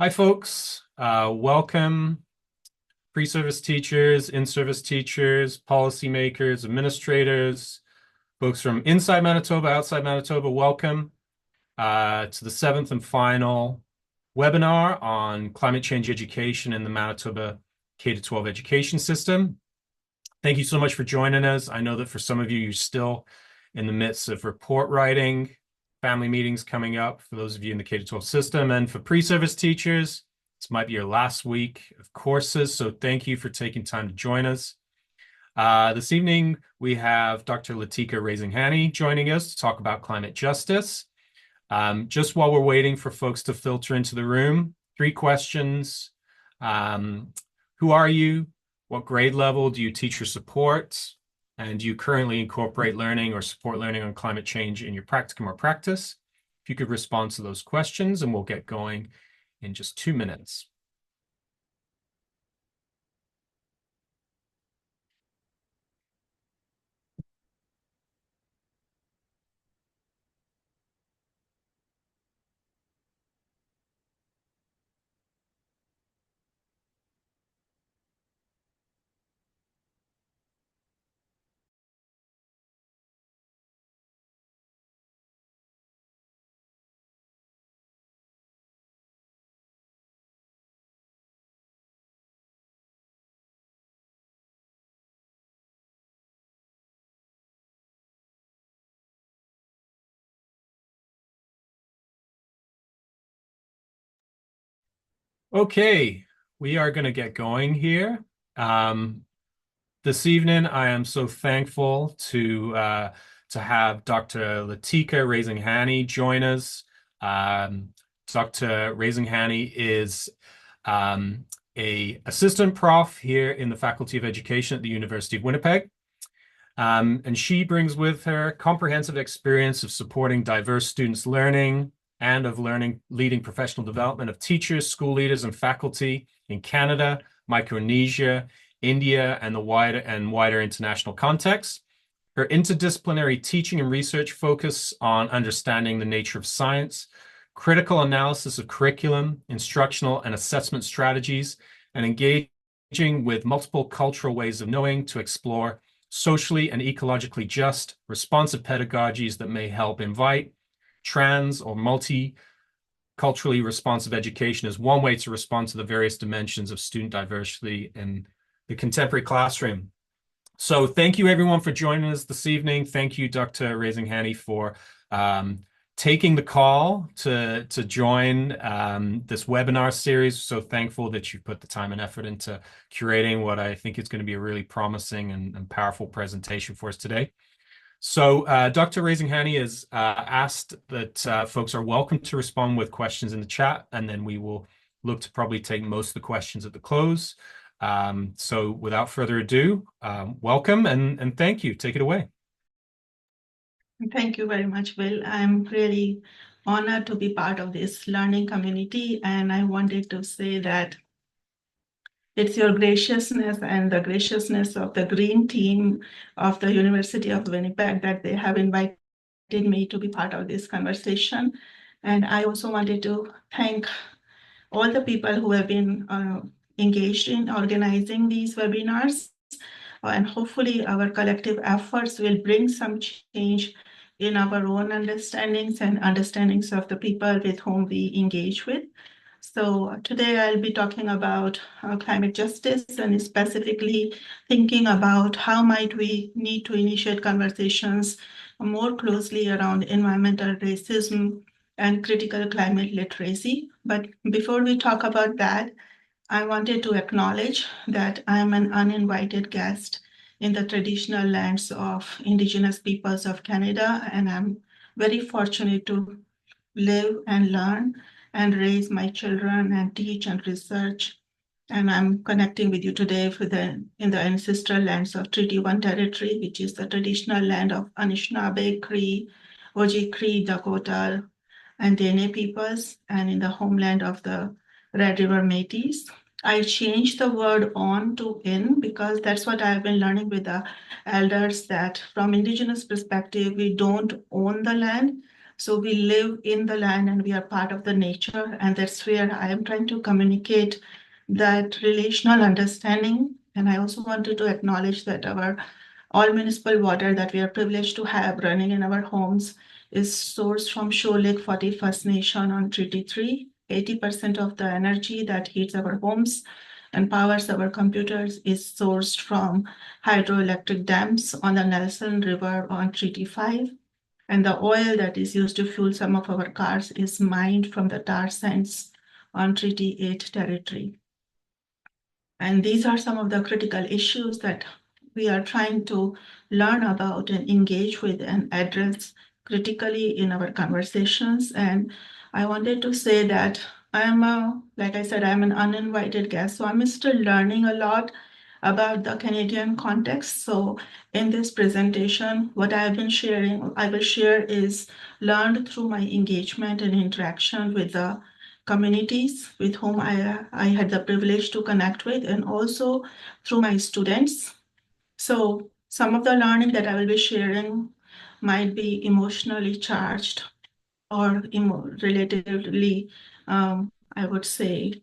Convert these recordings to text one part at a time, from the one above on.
Hi, folks. Welcome, pre-service teachers, in-service teachers, policymakers, administrators, folks from inside Manitoba, outside Manitoba. Welcome to the seventh and final webinar on climate change education in the Manitoba K-12 education system. Thank you so much for joining us. I know that for some of you, you're still in the midst of report writing, family meetings coming up for those of you in the K-12 system, and for pre-service teachers, this might be your last week of courses, so thank you for taking time to join us. This evening, we have Dr. Latika Razinghani joining us to talk about climate justice. Just while we're waiting for folks to filter into the room, 3 questions. Who are you? What grade level do you teach or support? And do you currently incorporate learning or support learning on climate change in your practicum or practice? If you could respond to those questions, and we'll get going in just 2 minutes. Okay, we are going to get going here. This evening, I am so thankful to have Dr. Latika Razinghani join us. Dr. Razinghani is a assistant prof here in the Faculty of Education at the University of Winnipeg. And she brings with her comprehensive experience of supporting diverse students' learning and of leading professional development of teachers, school leaders, and faculty in Canada, Micronesia, India, and the wider international context. Her interdisciplinary teaching and research focus on understanding the nature of science, critical analysis of curriculum, instructional and assessment strategies, and engaging with multiple cultural ways of knowing to explore socially and ecologically just, responsive pedagogies that may help invite trans or multiculturally responsive education is one way to respond to the various dimensions of student diversity in the contemporary classroom. So thank you everyone for joining us this evening. Thank you, Dr. Razinghani, for taking the call to join this webinar series. So thankful that you put the time and effort into curating what I think is going to be a really promising and powerful presentation for us today. So Dr. Razinghani has asked that folks are welcome to respond with questions in the chat, and then we will look to probably take most of the questions at the close. So without further ado, welcome and thank you. Take it away. Thank you very much, Will. I'm really honored to be part of this learning community, and I wanted to say that it's your graciousness and the graciousness of the Green team of the University of Winnipeg that they have invited me to be part of this conversation. And I also wanted to thank all the people who have been engaged in organizing these webinars. And hopefully our collective efforts will bring some change in our own understandings and understandings of the people with whom we engage with. So today I'll be talking about climate justice and specifically thinking about how might we need to initiate conversations more closely around environmental racism and critical climate literacy. But before we talk about that, I wanted to acknowledge that I am an uninvited guest in the traditional lands of Indigenous peoples of Canada, and I'm very fortunate to live and learn and raise my children and teach and research. And I'm connecting with you today in the ancestral lands of Treaty 1 territory, which is the traditional land of Anishinaabe, Cree, Oji-Cree, Dakota, and Dene peoples, and in the homeland of the Red River Métis. I changed the word on to in because that's what I've been learning with the elders, that from Indigenous perspective, we don't own the land, So we live in the land and we are part of the nature, and that's where I am trying to communicate that relational understanding. And I also wanted to acknowledge that our all municipal water that we are privileged to have running in our homes is sourced from Shoal Lake 40 First Nation on Treaty 3. 80% of the energy that heats our homes and powers our computers is sourced from hydroelectric dams on the Nelson River on Treaty 5. And the oil that is used to fuel some of our cars is mined from the tar sands on Treaty 8 territory. And these are some of the critical issues that we are trying to learn about and engage with and address critically in our conversations. And I wanted to say that like I said, I'm an uninvited guest, so I'm still learning a lot about the Canadian context. So in this presentation, what I will share is learned through my engagement and interaction with the communities with whom I had the privilege to connect with, and also through my students. So some of the learning that I will be sharing might be emotionally charged or relatively, I would say,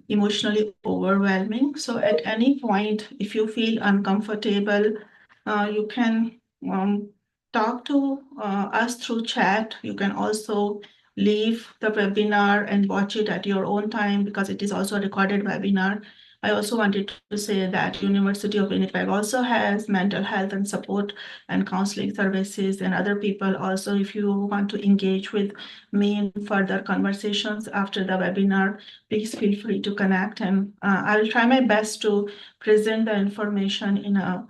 emotionally overwhelming. So at any point, if you feel uncomfortable, you can talk to us through chat. You can also leave the webinar and watch it at your own time because it is also a recorded webinar. I also wanted to say that University of Winnipeg also has mental health and support and counseling services, and other people also, if you want to engage with me in further conversations after the webinar, please feel free to connect. And I will try my best to present the information in a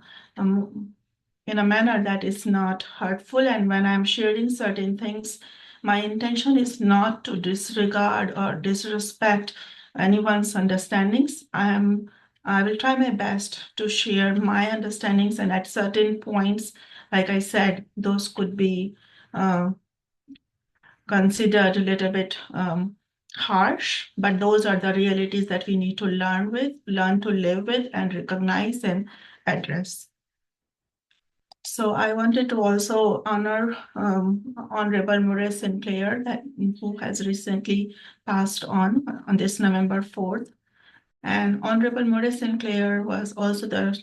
manner that is not hurtful. And when I'm sharing certain things, my intention is not to disregard or disrespect anyone's understandings. I will try my best to share my understandings, and at certain points, like I said, those could be considered a little bit harsh, but those are the realities that we need to learn to live with and recognize and address. So I wanted to also honor Honorable Murray Sinclair, who has recently passed on this November 4th. And Honorable Murray Sinclair was also the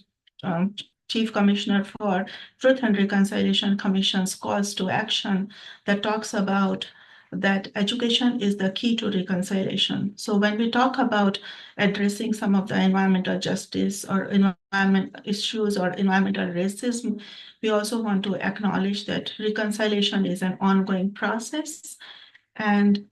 Chief Commissioner for Truth and Reconciliation Commission's calls to action that talks about that education is the key to reconciliation. So when we talk about addressing some of the environmental justice or environment issues or environmental racism, we also want to acknowledge that reconciliation is an ongoing process. And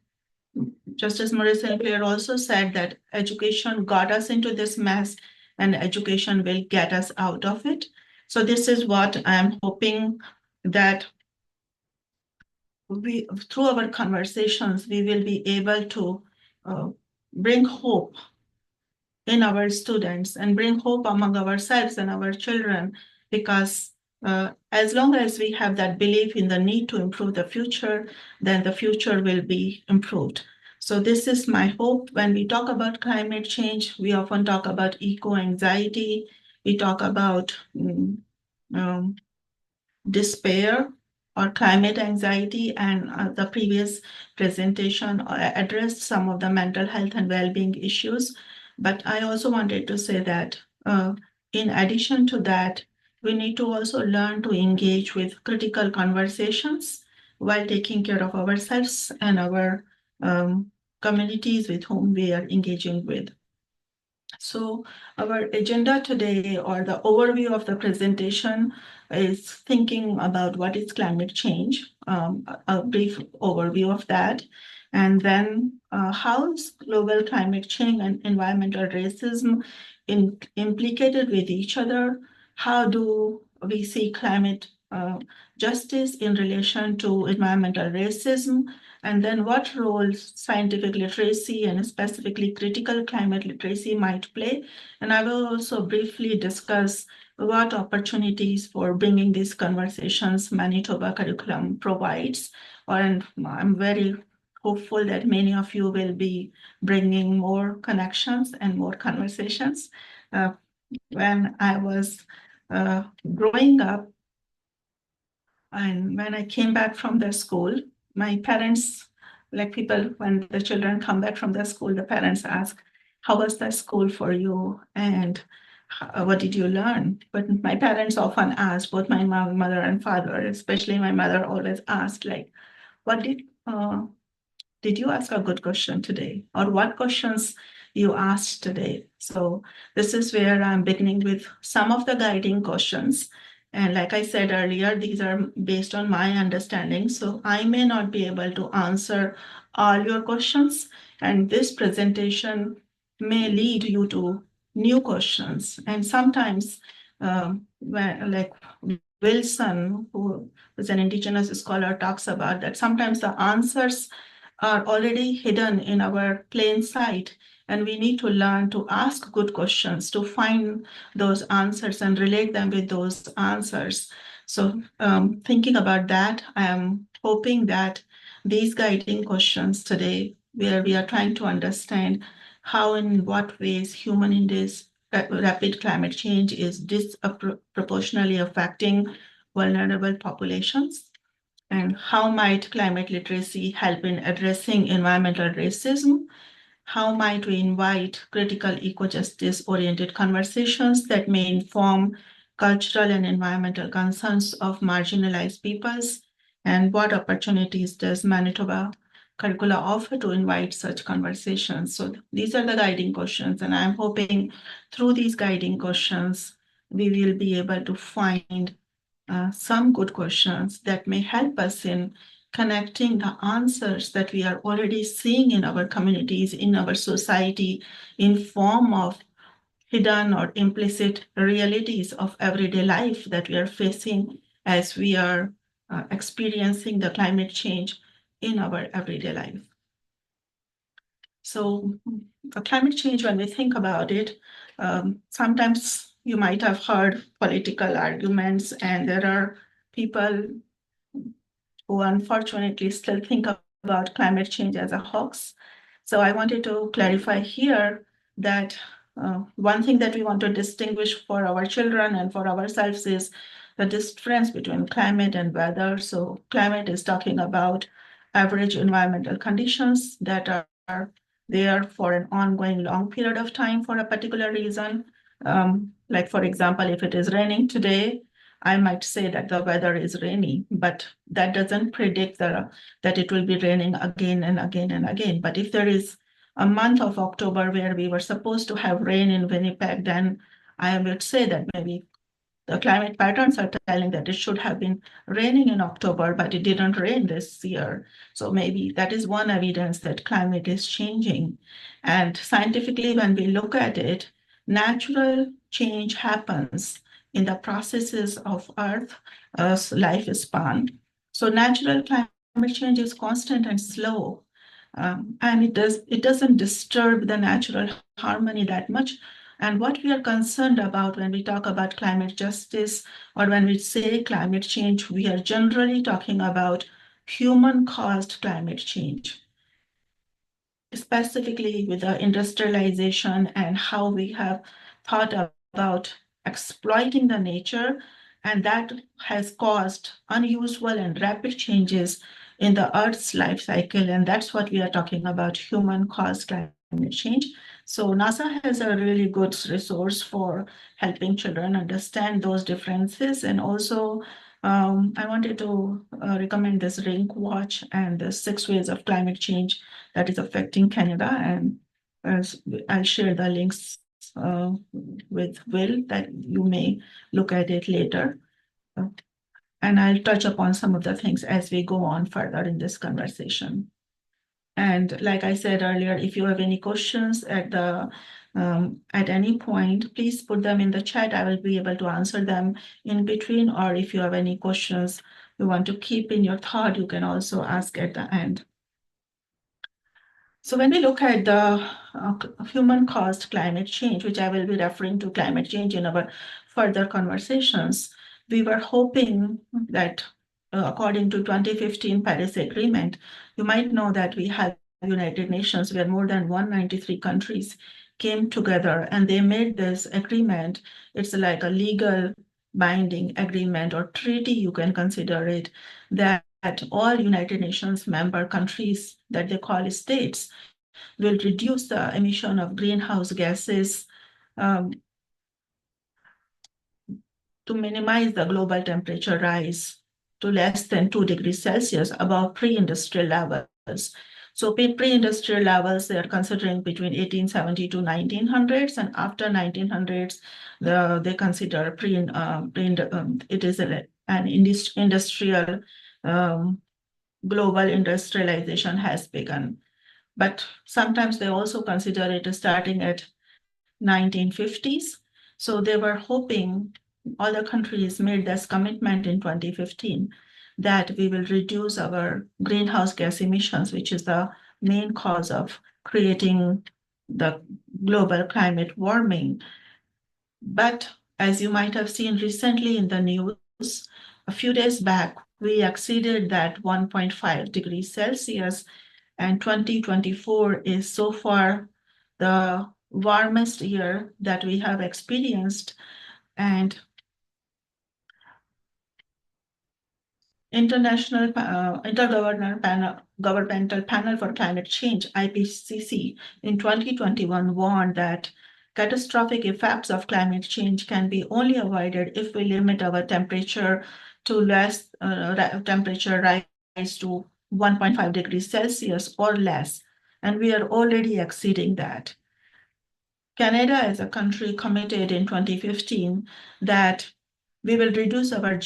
Justice Murray Sinclair also said that education got us into this mess and education will get us out of it. So this is what I'm hoping that through our conversations, we will be able to bring hope in our students and bring hope among ourselves and our children, because as long as we have that belief in the need to improve the future, then the future will be improved. So this is my hope. When we talk about climate change, we often talk about eco-anxiety. We talk about despair or climate anxiety, and the previous presentation addressed some of the mental health and well-being issues. But I also wanted to say that in addition to that, we need to also learn to engage with critical conversations while taking care of ourselves and our communities with whom we are engaging with. So our agenda today, or the overview of the presentation, is thinking about what is climate change, a brief overview of that, and then how is global climate change and environmental racism implicated with each other? How do we see climate justice in relation to environmental racism? And then what role scientific literacy and specifically critical climate literacy might play. And I will also briefly discuss what opportunities for bringing these conversations Manitoba curriculum provides. And I'm very hopeful that many of you will be bringing more connections and more conversations. When I was growing up, And when I came back from the school, my parents, like people, when the children come back from the school, the parents ask, how was the school for you? And what did you learn? But my parents often ask, both my mother and father, especially my mother always asked, like, what did you ask a good question today? Or what questions you asked today? So this is where I'm beginning with some of the guiding questions. And like I said earlier, these are based on my understanding. So I may not be able to answer all your questions. And this presentation may lead you to new questions. And sometimes, like Wilson, who is an indigenous scholar, talks about that sometimes the answers are already hidden in our plain sight. And we need to learn to ask good questions to find those answers and relate them with those answers. So, thinking about that, I am hoping that these guiding questions today, where we are trying to understand how and in what ways human induced rapid climate change is disproportionately affecting vulnerable populations, and how might climate literacy help in addressing environmental racism? How might we invite critical eco-justice-oriented conversations that may inform cultural and environmental concerns of marginalized peoples? And what opportunities does Manitoba curricula offer to invite such conversations? So these are the guiding questions, and I'm hoping through these guiding questions, we will be able to find some good questions that may help us in connecting the answers that we are already seeing in our communities, in our society, in form of hidden or implicit realities of everyday life that we are facing as we are experiencing the climate change in our everyday life. So climate change, when we think about it, sometimes you might have heard political arguments, and there are people who unfortunately still think about climate change as a hoax. So I wanted to clarify here that one thing that we want to distinguish for our children and for ourselves is the difference between climate and weather. So climate is talking about average environmental conditions that are there for an ongoing long period of time for a particular reason. Like for example, if it is raining today, I might say that the weather is rainy, but that doesn't predict that it will be raining again and again and again. But if there is a month of October where we were supposed to have rain in Winnipeg, then I would say that maybe the climate patterns are telling that it should have been raining in October, but it didn't rain this year. So maybe that is one evidence that climate is changing. And scientifically, when we look at it, natural change happens in the processes of Earth's lifespan. So natural climate change is constant and slow. And it doesn't disturb the natural harmony that much. And what we are concerned about when we talk about climate justice or when we say climate change, we are generally talking about human-caused climate change, specifically with the industrialization and how we have thought about exploiting the nature, and that has caused unusual and rapid changes in the Earth's life cycle, and that's what we are talking about, human-caused climate change. So NASA has a really good resource for helping children understand those differences, and also I wanted to recommend this Rink Watch and the 6 Ways of Climate Change that is affecting Canada. And I'll share the links with Will that you may look at it later. And I'll touch upon some of the things as we go on further in this conversation. And like I said earlier, if you have any questions at any point, please put them in the chat. I will be able to answer them in between, or if you have any questions you want to keep in your thought, you can also ask at the end. So when we look at the human-caused climate change, which I will be referring to climate change in our further conversations, we were hoping that according to 2015 Paris Agreement, you might know that we have United Nations where more than 193 countries came together and they made this agreement. It's like a legal binding agreement or treaty, you can consider it, that all United Nations member countries that they call states will reduce the emission of greenhouse gases to minimize the global temperature rise to less than 2 degrees Celsius above pre-industrial levels. So pre-industrial levels, they are considering between 1870 to 1900s, and after 1900s, they consider it is an industrial global industrialization has begun. But sometimes they also consider it starting at 1950s. So they were hoping, other countries made this commitment in 2015, that we will reduce our greenhouse gas emissions, which is the main cause of creating the global climate warming. But as you might have seen recently in the news, a few days back, we exceeded that 1.5 degrees Celsius, and 2024 is so far the warmest year that we have experienced. And Intergovernmental Panel for Climate Change, IPCC, in 2021 warned that catastrophic effects of climate change can be only avoided if we limit our temperature to temperature rise to 1.5 degrees Celsius or less, and we are already exceeding that. Canada as a country committed in 2015 that we will reduce our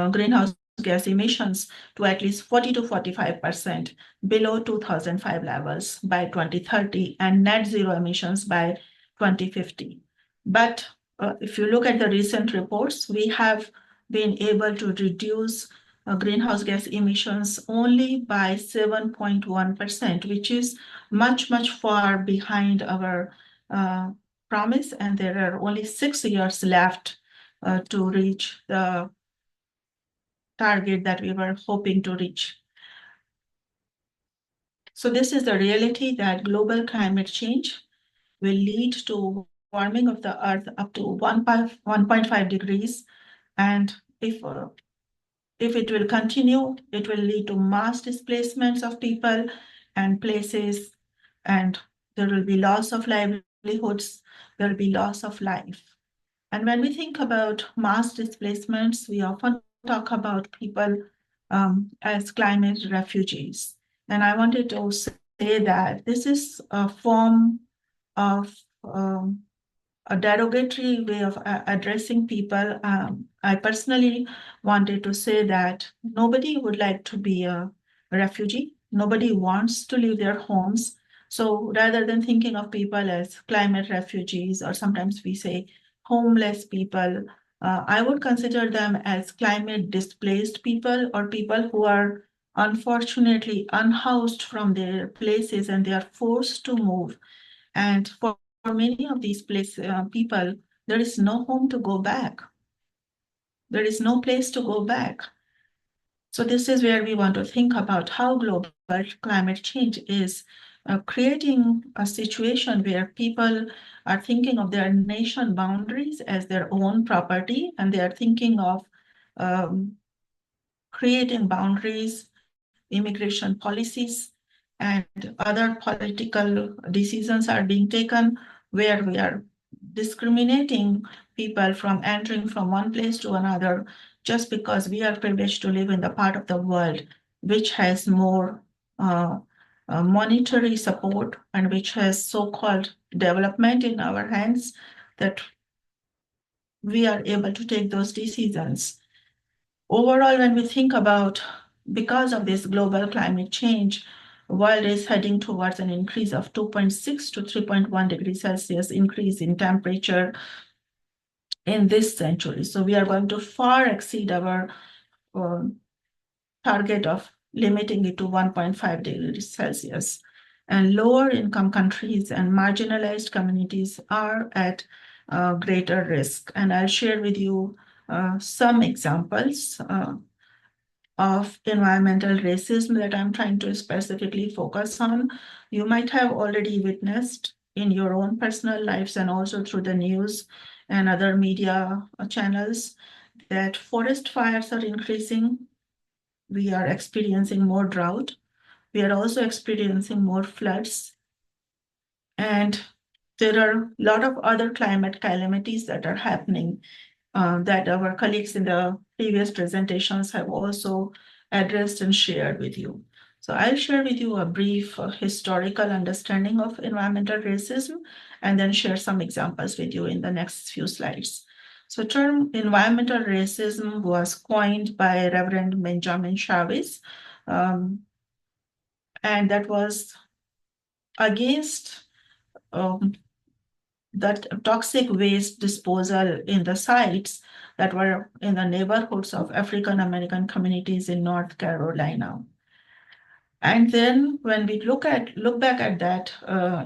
greenhouse gas emissions to at least 40 to 45% below 2005 levels by 2030 and net zero emissions by 2050. But if you look at the recent reports, we have been able to reduce greenhouse gas emissions only by 7.1%, which is much, much far behind our promise, and there are only 6 years left to reach the target that we were hoping to reach. So this is the reality that global climate change will lead to warming of the earth up to 1.5 degrees. And if it will continue, it will lead to mass displacements of people and places, and there will be loss of livelihoods, there will be loss of life. And when we think about mass displacements, we often talk about people as climate refugees. And I wanted to say that this is a form of a derogatory way of addressing people. I personally wanted to say that nobody would like to be a refugee. Nobody wants to leave their homes. So rather than thinking of people as climate refugees, or sometimes we say homeless people, I would consider them as climate displaced people, or people who are unfortunately unhoused from their places and they are forced to move. And for many of these people, there is no home to go back. There is no place to go back. So this is where we want to think about how global climate change is creating a situation where people are thinking of their nation boundaries as their own property, and they are thinking of creating boundaries, immigration policies, and other political decisions are being taken where we are discriminating people from entering from one place to another just because we are privileged to live in the part of the world which has more monetary support and which has so-called development in our hands, that we are able to take those decisions. Overall, when we think about, because of this global climate change, the world is heading towards an increase of 2.6 to 3.1 degrees Celsius increase in temperature in this century. So we are going to far exceed our target of limiting it to 1.5 degrees Celsius. And lower income countries and marginalized communities are at greater risk. And I'll share with you some examples of environmental racism that I'm trying to specifically focus on. You might have already witnessed in your own personal lives and also through the news and other media channels that forest fires are increasing. We are experiencing more drought. We are also experiencing more floods. And there are a lot of other climate calamities that are happening that our colleagues in the previous presentations have also addressed and shared with you. So I'll share with you a brief historical understanding of environmental racism and then share some examples with you in the next few slides. So term environmental racism was coined by Reverend Benjamin Chavez, and that was against that toxic waste disposal in the sites that were in the neighborhoods of African American communities in North Carolina. And then when we look back at that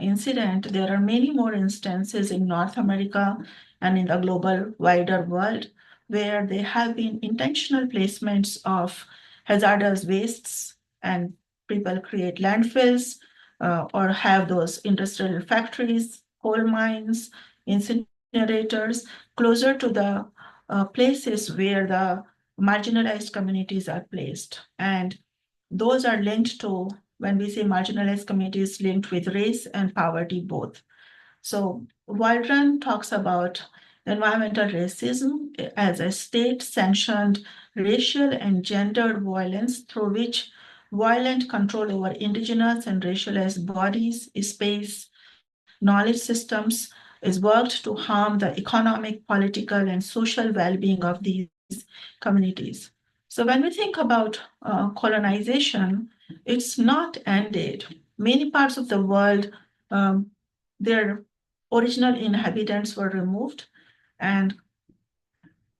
incident, there are many more instances in North America and in the global wider world where there have been intentional placements of hazardous wastes and people create landfills or have those industrial factories, coal mines, incinerators closer to the places where the marginalized communities are placed. And those are linked to, when we say marginalized communities, linked with race and poverty both. So Waldron talks about environmental racism as a state-sanctioned racial and gendered violence through which violent control over indigenous and racialized bodies, space, knowledge systems is worked to harm the economic, political, and social well-being of these communities. So when we think about colonization, it's not ended. Many parts of the world, their original inhabitants were removed and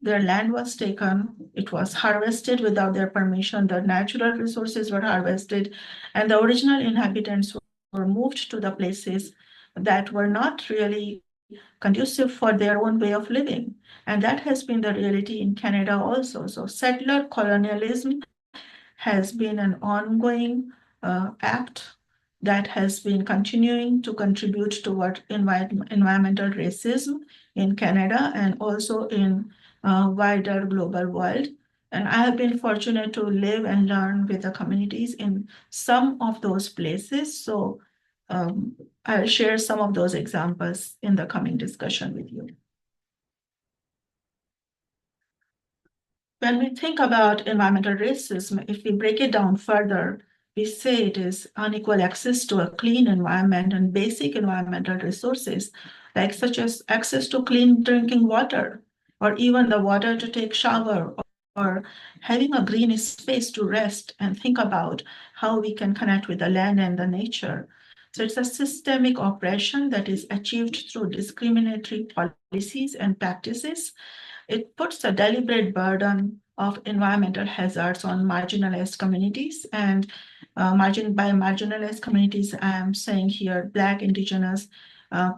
their land was taken. It was harvested without their permission. The natural resources were harvested, and the original inhabitants were moved to the places that were not really conducive for their own way of living. And that has been the reality in Canada also. So settler colonialism has been an ongoing act that has been continuing to contribute toward environmental racism in Canada and also in wider global world. And I have been fortunate to live and learn with the communities in some of those places. So I'll share some of those examples in the coming discussion with you. When we think about environmental racism, if we break it down further, we say it is unequal access to a clean environment and basic environmental resources, like such as access to clean drinking water, or even the water to take shower, or having a green space to rest and think about how we can connect with the land and the nature. So it's a systemic oppression that is achieved through discriminatory policies and practices. It puts a deliberate burden of environmental hazards on marginalized communities. And by marginalized communities, I am saying here Black, Indigenous,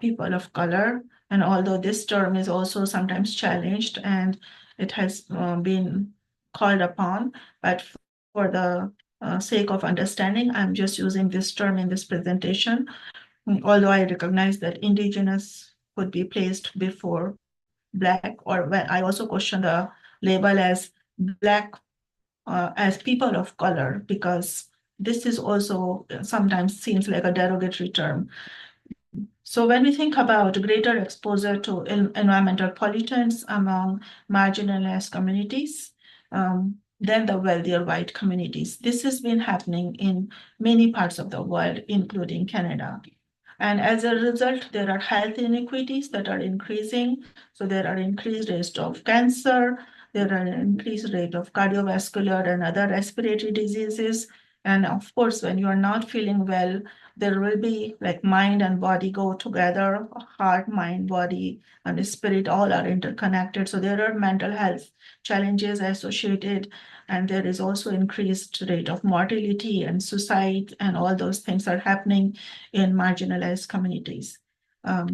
people of color. And although this term is also sometimes challenged and it has been called upon, but for the sake of understanding, I'm just using this term in this presentation, although I recognize that Indigenous could be placed before Black, or when I also question the label as Black as people of color, because this is also sometimes seems like a derogatory term. So when we think about greater exposure to environmental pollutants among marginalized communities, than the wealthier white communities, this has been happening in many parts of the world, including Canada. And as a result, there are health inequities that are increasing. So there are increased rates of cancer, there are an increased rate of cardiovascular and other respiratory diseases. And of course, when you are not feeling well, there will be like mind and body go together, heart, mind, body, and spirit all are interconnected. So there are mental health challenges associated, and there is also increased rate of mortality and suicide, and all those things are happening in marginalized communities. So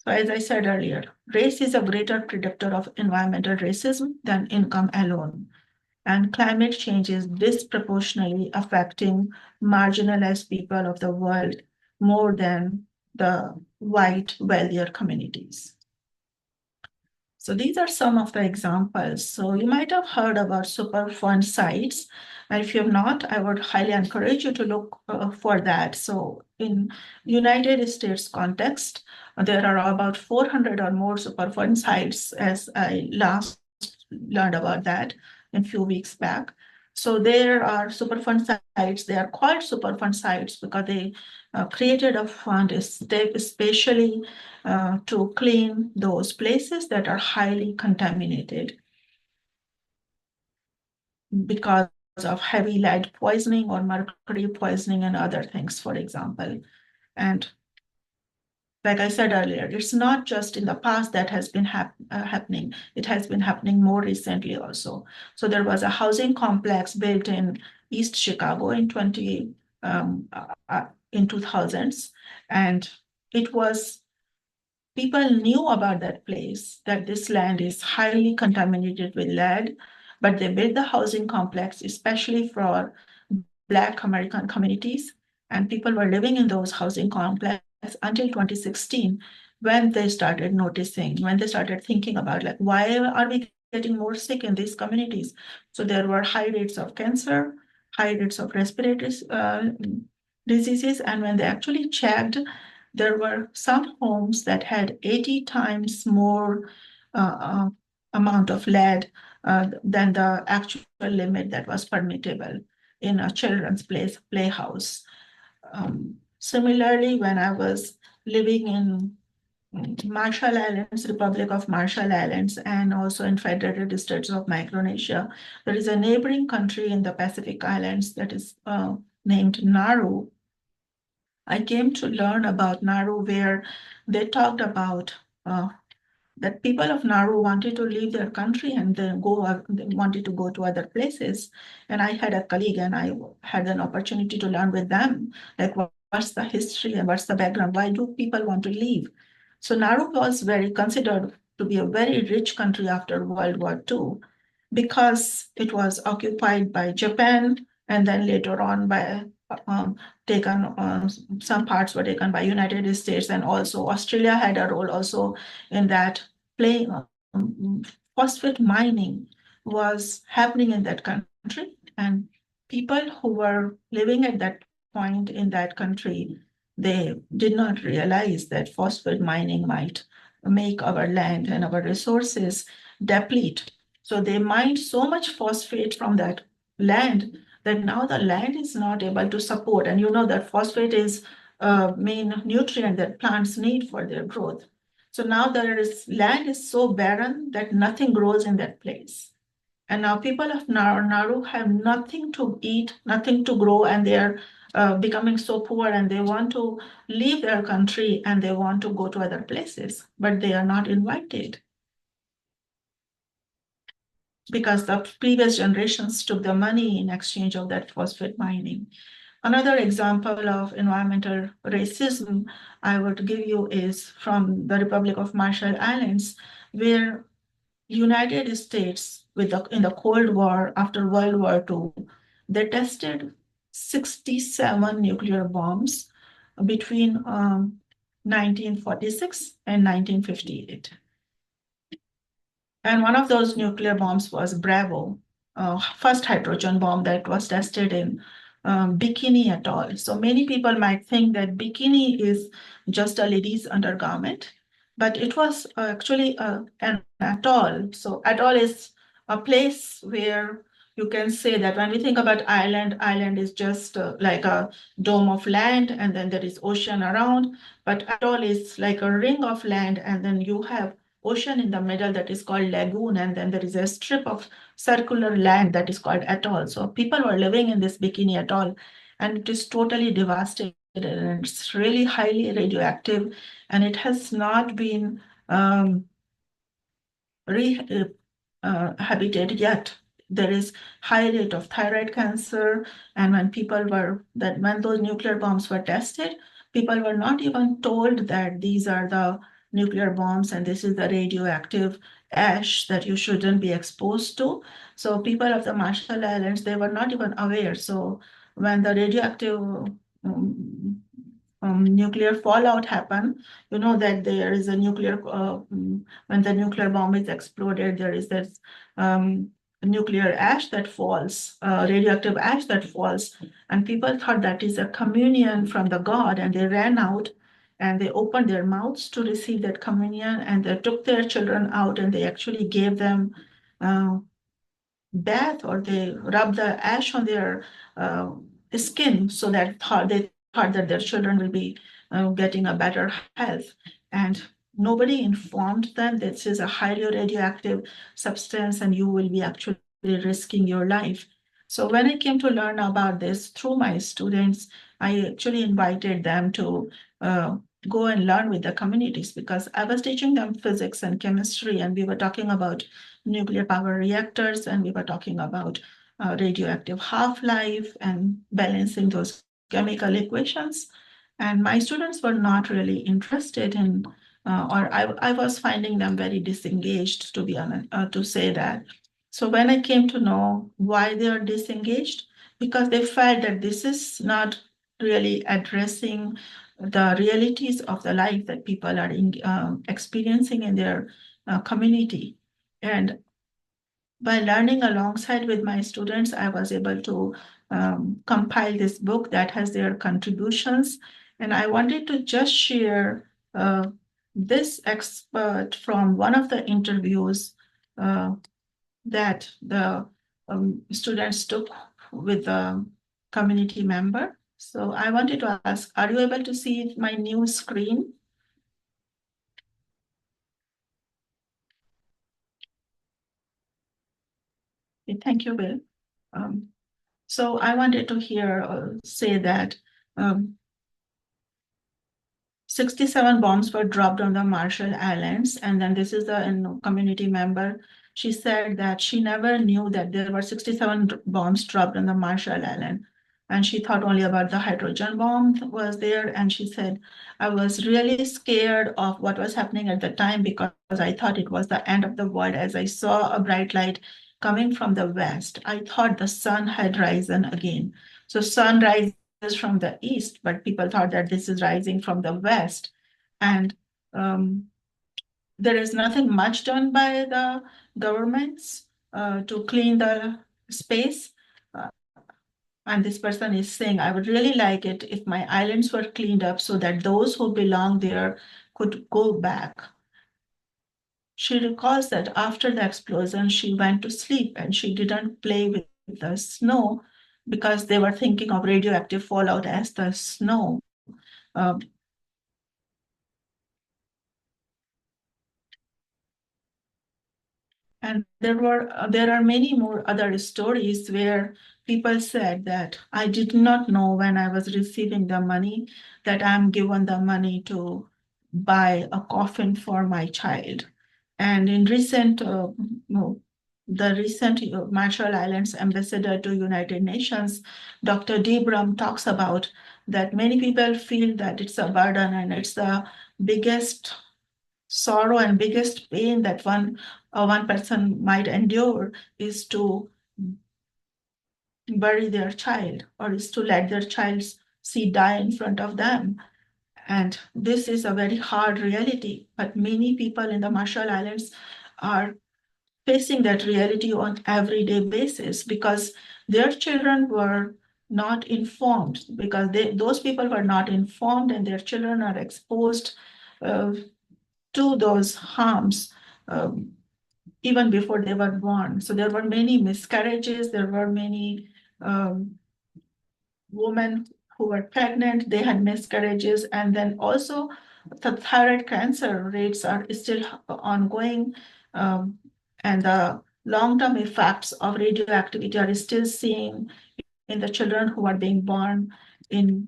as I said earlier, race is a greater predictor of environmental racism than income alone. And climate change is disproportionately affecting marginalized people of the world more than the white, wealthier communities. So these are some of the examples. So you might have heard about Superfund sites. And if you have not, I would highly encourage you to look for that. So in United States context, there are about 400 or more Superfund sites, as I last learned about that a few weeks back. So there are Superfund sites. They are called Superfund sites because they created a fund especially to clean those places that are highly contaminated because of heavy lead poisoning or mercury poisoning and other things, for example. And like I said earlier, it's not just in the past that has been happening. It has been happening more recently also. So there was a housing complex built in East Chicago in 2000s, and it was people knew about that place, that this land is highly contaminated with lead, but they built the housing complex, especially for Black American communities, and people were living in those housing complexes until 2016, when they started noticing, when they started thinking about, like, why are we getting more sick in these communities? So there were high rates of cancer, high rates of respiratory diseases, and when they actually checked, there were some homes that had 80 times more amount of lead than the actual limit that was permittable in a children's playhouse. Similarly, when I was living in Marshall Islands, Republic of Marshall Islands, and also in Federated States of Micronesia, there is a neighboring country in the Pacific Islands that is named Nauru. I came to learn about Nauru, where they talked about that people of Nauru wanted to leave their country and then they wanted to go to other places. And I had a colleague and I had an opportunity to learn with them, like what's the history and what's the background? Why do people want to leave? So Nauru was very considered to be a very rich country after World War II because it was occupied by Japan and then later on by taken some parts were taken by United States, and also Australia had a role also in that. Playing phosphate mining was happening in that country, and people who were living at that point in that country, they did not realize that phosphate mining might make our land and our resources deplete. So they mined so much phosphate from that land that now the land is not able to support. And you know that phosphate is a main nutrient that plants need for their growth. So now land is so barren that nothing grows in that place. And now people of Nauru have nothing to eat, nothing to grow, and they're becoming so poor, and they want to leave their country and they want to go to other places, but they are not invited because the previous generations took the money in exchange of that phosphate mining. Another example of environmental racism I would give you is from the Republic of Marshall Islands, where United States, in the Cold War, after World War II, they tested 67 nuclear bombs between 1946 and 1958. And one of those nuclear bombs was Bravo, first hydrogen bomb that was tested in Bikini Atoll. So many people might think that bikini is just a lady's undergarment, but it was actually an atoll. So atoll is a place where you can say that when we think about island is just like a dome of land, and then there is ocean around. But atoll is like a ring of land, and then you have ocean in the middle that is called lagoon, and then there is a strip of circular land that is called atoll. So people were living in this Bikini Atoll, and it is totally devastated, and it's really highly radioactive, and it has not been rehabilitated yet. There is high rate of thyroid cancer, and when those nuclear bombs were tested, people were not even told that these are the nuclear bombs and this is the radioactive ash that you shouldn't be exposed to. So people of the Marshall Islands, they were not even aware. So when the radioactive nuclear fallout happen, you know that there is a nuclear, when the nuclear bomb is exploded, there is this nuclear ash that falls, radioactive ash that falls. And people thought that is a communion from the God, and they ran out and they opened their mouths to receive that communion, and they took their children out and they actually gave them bath, or they rubbed the ash on their skin, so that they thought that their children will be getting a better health. And nobody informed them this is a highly radioactive substance and you will be actually risking your life. So when I came to learn about this through my students, I actually invited them to go and learn with the communities, because I was teaching them physics and chemistry, and we were talking about nuclear power reactors, and we were talking about radioactive half-life and balancing those chemical equations. And my students were not really interested in, or I was finding them very disengaged, to be honest, to say that. So when I came to know why they are disengaged, because they felt that this is not really addressing the realities of the life that people are experiencing in their community. And by learning alongside with my students, I was able to compile this book that has their contributions. And I wanted to just share this expert from one of the interviews that the students took with a community member. So I wanted to ask, are you able to see my new screen? Okay, thank you, Bill. So I wanted to say that 67 bombs were dropped on the Marshall Islands. And then this is a community member. She said that she never knew that there were 67 bombs dropped on the Marshall Island. And she thought only about the hydrogen bomb was there. And she said, I was really scared of what was happening at the time, because I thought it was the end of the world as I saw a bright light coming from the west. I thought the sun had risen again. So sun rises from the east, but people thought that this is rising from the west. And there is nothing much done by the governments to clean the space. And this person is saying, I would really like it if my islands were cleaned up so that those who belong there could go back. She recalls that after the explosion, she went to sleep and she didn't play with the snow because they were thinking of radioactive fallout as the snow. And there are many more other stories where people said that I did not know when I was receiving the money that I'm given the money to buy a coffin for my child. And in the recent Marshall Islands ambassador to United Nations, Dr. Debrum, talks about that many people feel that it's a burden and it's the biggest sorrow and biggest pain that one person might endure is to bury their child, or is to let their child see die in front of them. And this is a very hard reality, but many people in the Marshall Islands are facing that reality on everyday basis because their children were not informed, because those people were not informed, and their children are exposed to those harms even before they were born. So there were many miscarriages, there were many women who were pregnant, they had miscarriages, and then also the thyroid cancer rates are still ongoing, and the long-term effects of radioactivity are still seen in the children who are being born in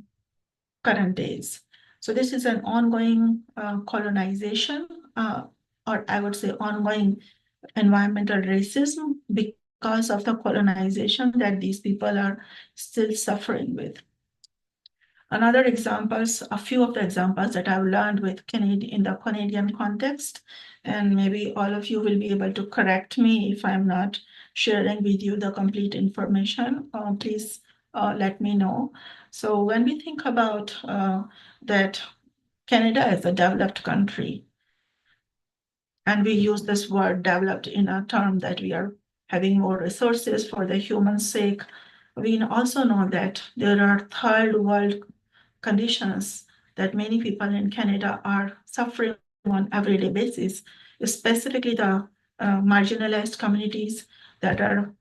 current days. So this is an ongoing colonization, or I would say ongoing environmental racism because of the colonization that these people are still suffering with. A few of the examples that I've learned with in the Canadian context, and maybe all of you will be able to correct me if I'm not sharing with you the complete information. Please let me know. So when we think about that Canada is a developed country, and we use this word developed in a term that we are having more resources for the human sake, we also know that there are third world conditions that many people in Canada are suffering on everyday basis, specifically the marginalized communities that are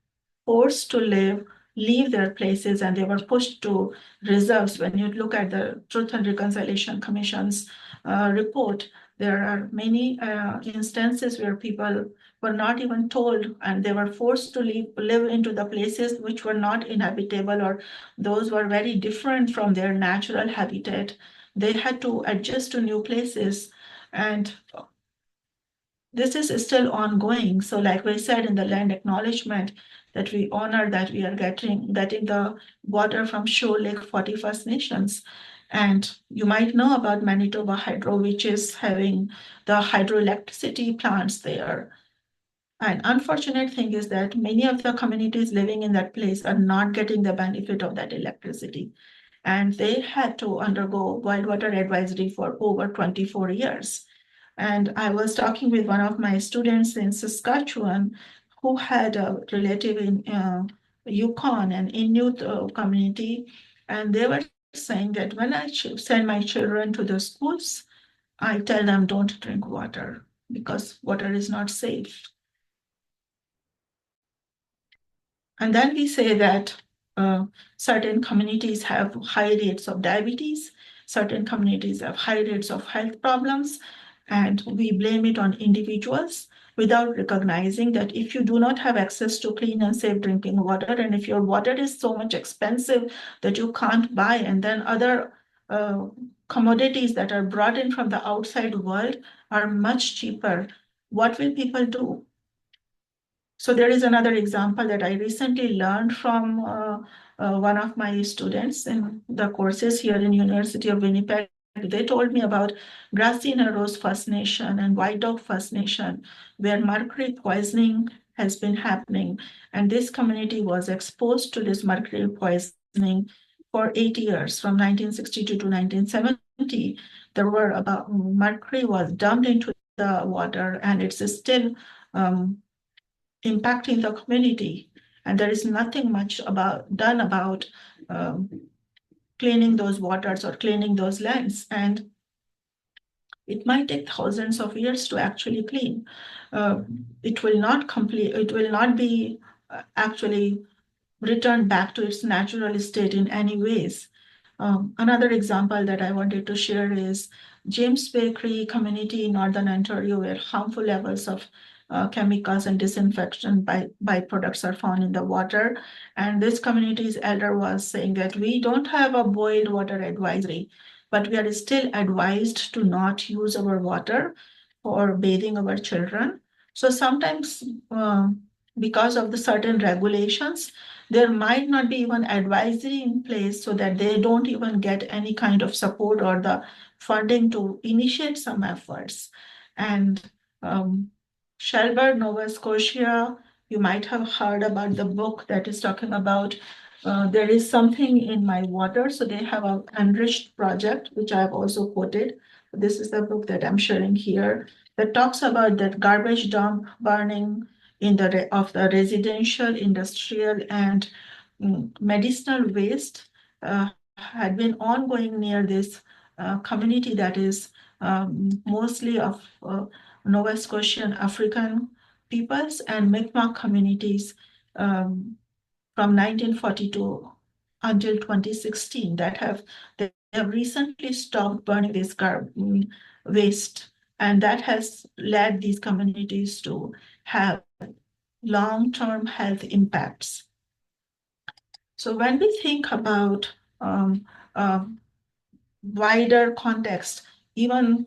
forced to leave their places, and they were pushed to reserves. When you look at the Truth and Reconciliation Commission's report, there are many instances where people were not even told, and they were forced to live into the places which were not inhabitable, or those were very different from their natural habitat. They had to adjust to new places, and this is still ongoing. So like we said in the land acknowledgement, that we honor that we are getting the water from Shoal Lake 40 First Nations. And you might know about Manitoba Hydro, which is having the hydroelectricity plants there. An unfortunate thing is that many of the communities living in that place are not getting the benefit of that electricity. And they had to undergo wild water advisory for over 24 years. And I was talking with one of my students in Saskatchewan who had a relative in Yukon, an Inuit community, and they were saying that when I send my children to the schools, I tell them don't drink water because water is not safe. And then we say that certain communities have high rates of diabetes, certain communities have high rates of health problems, and we blame it on individuals without recognizing that if you do not have access to clean and safe drinking water, and if your water is so much expensive that you can't buy, and then other commodities that are brought in from the outside world are much cheaper, what will people do? So there is another example that I recently learned from one of my students in the courses here in University of Winnipeg. They told me about Grassy Narrows First Nation and White Dog First Nation, where mercury poisoning has been happening. And this community was exposed to this mercury poisoning for 8 years, from 1962 to 1970. There were mercury was dumped into the water, and it's still impacting the community, and there is nothing much done about cleaning those waters or cleaning those lands, and it might take thousands of years to actually clean. It will not be actually returned back to its natural state in any ways. Another example that I wanted to share is James Bay Cree community in Northern Ontario, where harmful levels of chemicals and disinfection byproducts are found in the water. And this community's elder was saying that we don't have a boiled water advisory, but we are still advised to not use our water for bathing our children. So sometimes, because of the certain regulations, there might not be even advisory in place, so that they don't even get any kind of support or the funding to initiate some efforts. And Shelburne, Nova Scotia, you might have heard about the book that is talking about there is something in my water. So they have an enriched project, which I've also quoted. This is the book that I'm sharing here, that talks about that garbage dump burning of the residential, industrial, and medicinal waste had been ongoing near this community that is mostly of Nova Scotian African peoples and Mi'kmaq communities from 1942 until 2016 they have recently stopped burning this waste, and that has led these communities to have long-term health impacts. So when we think about wider context, even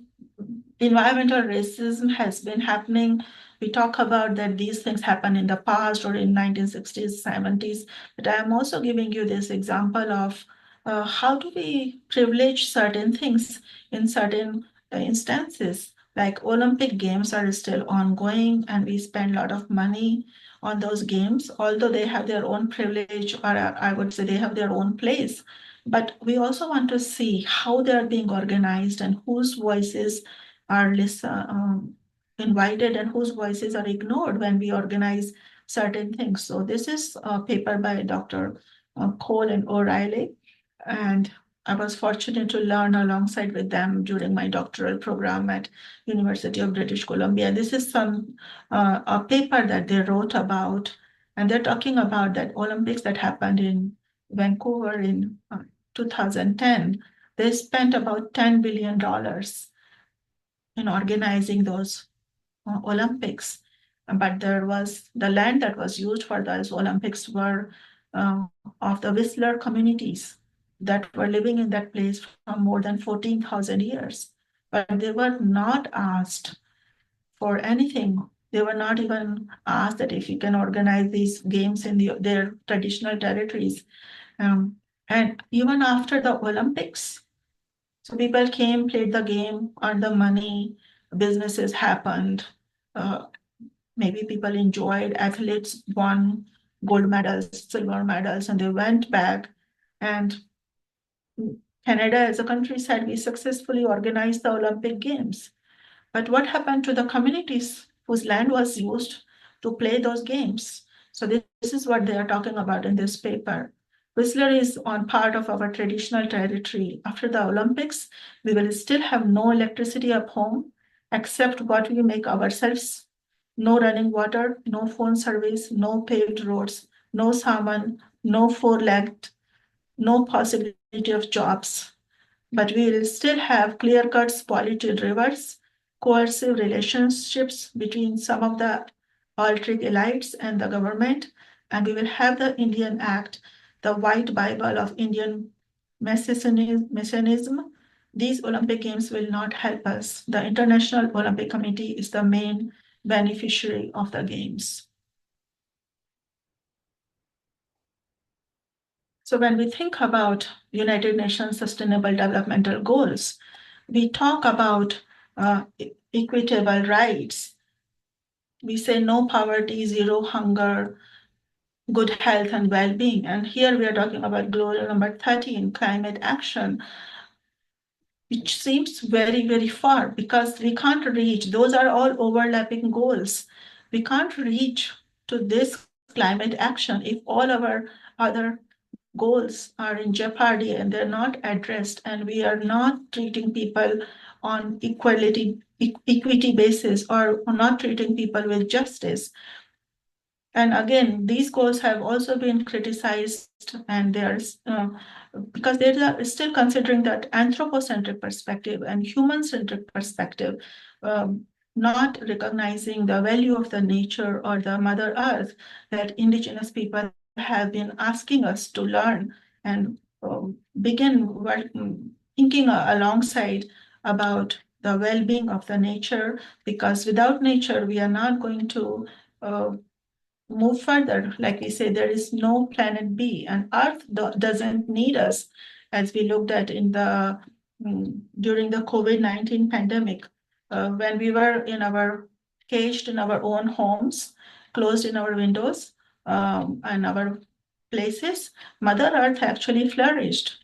environmental racism has been happening. We talk about that these things happen in the past or in 1960s, 70s, but I am also giving you this example of how do we privilege certain things in certain instances. Like Olympic Games are still ongoing, and we spend a lot of money on those games, although they have their own privilege, or I would say they have their own place. But we also want to see how they are being organized and whose voices are invited and whose voices are ignored when we organize certain things. So this is a paper by Dr. Cole and O'Reilly, and I was fortunate to learn alongside with them during my doctoral program at University of British Columbia. This is a paper that they wrote about, and they're talking about that Olympics that happened in Vancouver in 2010. They spent about $10 billion in organizing those Olympics. But there was the land that was used for those Olympics were of the Whistler communities that were living in that place for more than 14,000 years. But they were not asked for anything. They were not even asked that if you can organize these games in their traditional territories. And even after the Olympics, so people came, played the game, earned the money, businesses happened. Maybe people enjoyed, athletes won gold medals, silver medals, and they went back. And Canada as a country said we successfully organized the Olympic Games. But what happened to the communities whose land was used to play those games? So this is what they are talking about in this paper. Whistler is on part of our traditional territory. After the Olympics, we will still have no electricity at home except what we make ourselves. No running water, no phone service, no paved roads, no salmon, no four-legged, no possibility of jobs. But we will still have clear-cut polluted rivers, coercive relationships between some of the oligarchic elites and the government, and we will have the Indian Act, the white Bible of Indian messianism. These Olympic Games will not help us. The International Olympic Committee is the main beneficiary of the Games. So when we think about United Nations Sustainable Developmental Goals, we talk about equitable rights. We say no poverty, zero hunger, good health and well-being. And here we are talking about goal number 13, climate action, which seems very, very far because we can't reach. Those are all overlapping goals. We can't reach to this climate action if all our other goals are in jeopardy and they're not addressed, and we are not treating people on equity basis or not treating people with justice. And again, these goals have also been criticized, and there's because they are still considering that anthropocentric perspective and human-centric perspective, not recognizing the value of the nature or the Mother Earth that indigenous people have been asking us to learn and begin thinking alongside about the well-being of the nature, because without nature, we are not going to move further. Like we say, there is no planet B, and Earth doesn't need us, as we looked at in the during the COVID-19 pandemic, when we were caged in our own homes, closed in our windows and our places, Mother Earth actually flourished.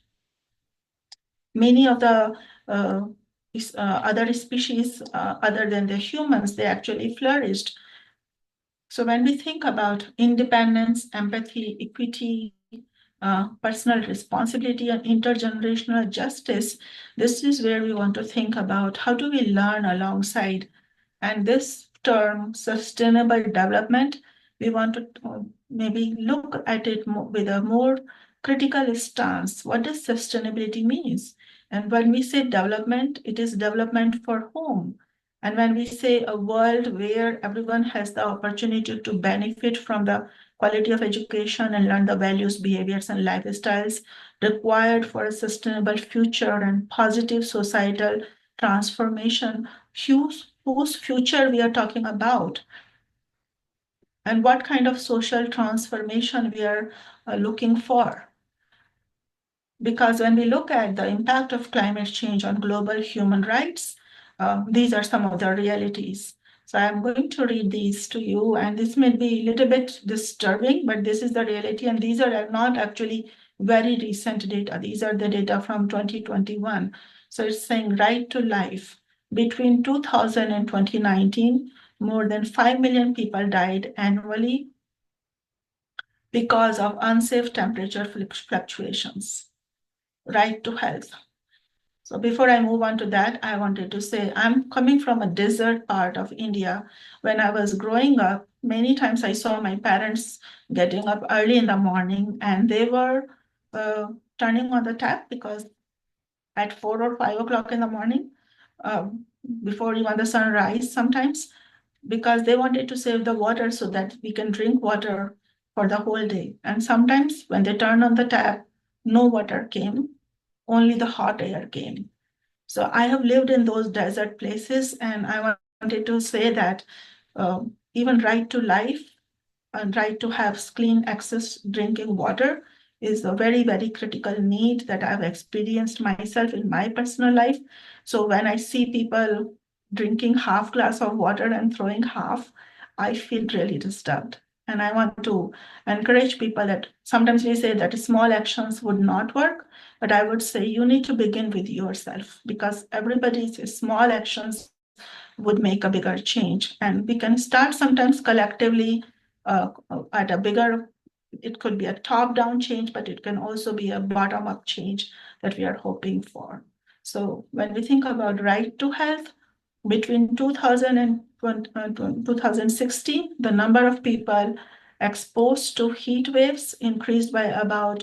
Many of the other species, other than the humans, they actually flourished. So when we think about independence, empathy, equity, personal responsibility, and intergenerational justice, this is where we want to think about how do we learn alongside. And this term, sustainable development, we want to maybe look at it with a more critical stance. What does sustainability means? And when we say development, it is development for whom? And when we say a world where everyone has the opportunity to benefit from the quality of education and learn the values, behaviors, and lifestyles required for a sustainable future and positive societal transformation, whose future we are talking about, and what kind of social transformation we are looking for. Because when we look at the impact of climate change on global human rights, these are some of the realities. So I'm going to read these to you, and this may be a little bit disturbing, but this is the reality, and these are not actually very recent data. These are the data from 2021. So it's saying right to life. Between 2000 and 2019, more than 5 million people died annually because of unsafe temperature fluctuations. Right to health. So before I move on to that, I wanted to say I'm coming from a desert part of India. When I was growing up, many times I saw my parents getting up early in the morning and they were turning on the tap because at 4 or 5 o'clock in the morning, before even the sunrise sometimes, because they wanted to save the water so that we can drink water for the whole day. And sometimes when they turned on the tap, no water came, only the hot air came. So I have lived in those desert places, and I wanted to say that even right to life and right to have clean access drinking water is a very, very critical need that I've experienced myself in my personal life. So when I see people drinking half glass of water and throwing half, I feel really disturbed. And I want to encourage people that sometimes we say that small actions would not work, but I would say you need to begin with yourself, because everybody's small actions would make a bigger change. And we can start sometimes collectively at a bigger, it could be a top-down change, but it can also be a bottom-up change that we are hoping for. So when we think about right to health, between 2000 and 2016, the number of people exposed to heat waves increased by about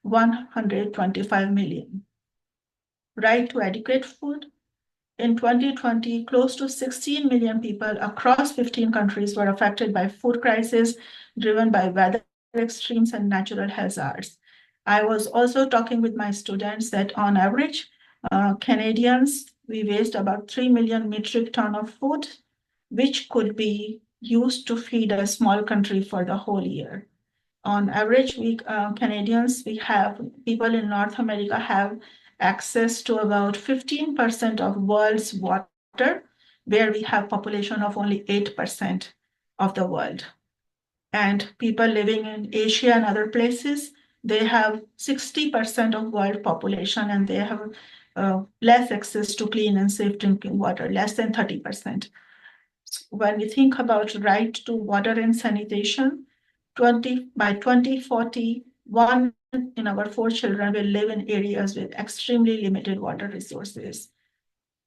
125 million. Right to adequate food. In 2020, close to 16 million people across 15 countries were affected by food crisis driven by weather extremes and natural hazards. I was also talking with my students that on average, Canadians, we waste about 3 million metric ton of food, which could be used to feed a small country for the whole year. On average, Canadians, we have people in North America have access to about 15% of world's water, where we have population of only 8% of the world. And people living in Asia and other places, they have 60% of world population, and they have less access to clean and safe drinking water, less than 30%. When we think about right to water and sanitation, by 2040, 1 in our 4 children will live in areas with extremely limited water resources.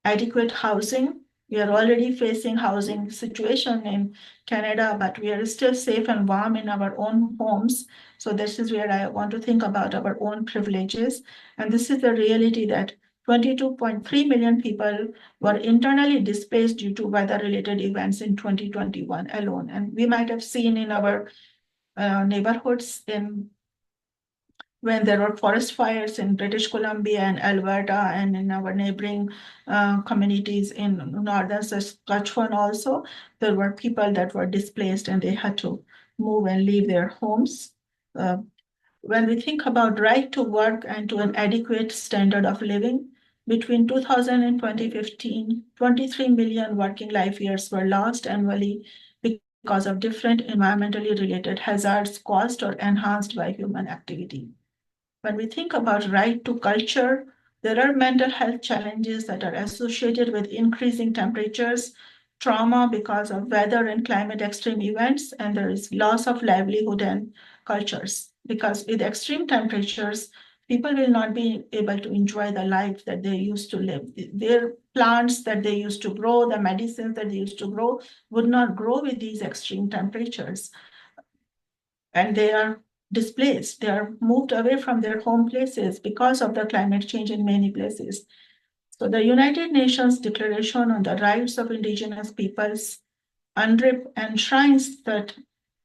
Adequate housing. We are already facing housing situation in Canada, but we are still safe and warm in our own homes. So this is where I want to think about our own privileges. And this is the reality that 22.3 million people were internally displaced due to weather-related events in 2021 alone. And we might have seen in our neighborhoods when there were forest fires in British Columbia and Alberta and in our neighboring communities in northern Saskatchewan also, there were people that were displaced and they had to move and leave their homes. When we think about right to work and to an adequate standard of living, between 2000 and 2015, 23 million working life years were lost annually because of different environmentally related hazards caused or enhanced by human activity. When we think about right to culture, there are mental health challenges that are associated with increasing temperatures, trauma because of weather and climate extreme events, and there is loss of livelihood and cultures. Because with extreme temperatures, people will not be able to enjoy the life that they used to live. Their plants that they used to grow, the medicines that they used to grow, would not grow with these extreme temperatures. And they are displaced. They are moved away from their home places because of the climate change in many places. So the United Nations Declaration on the Rights of Indigenous Peoples, UNDRIP, enshrines that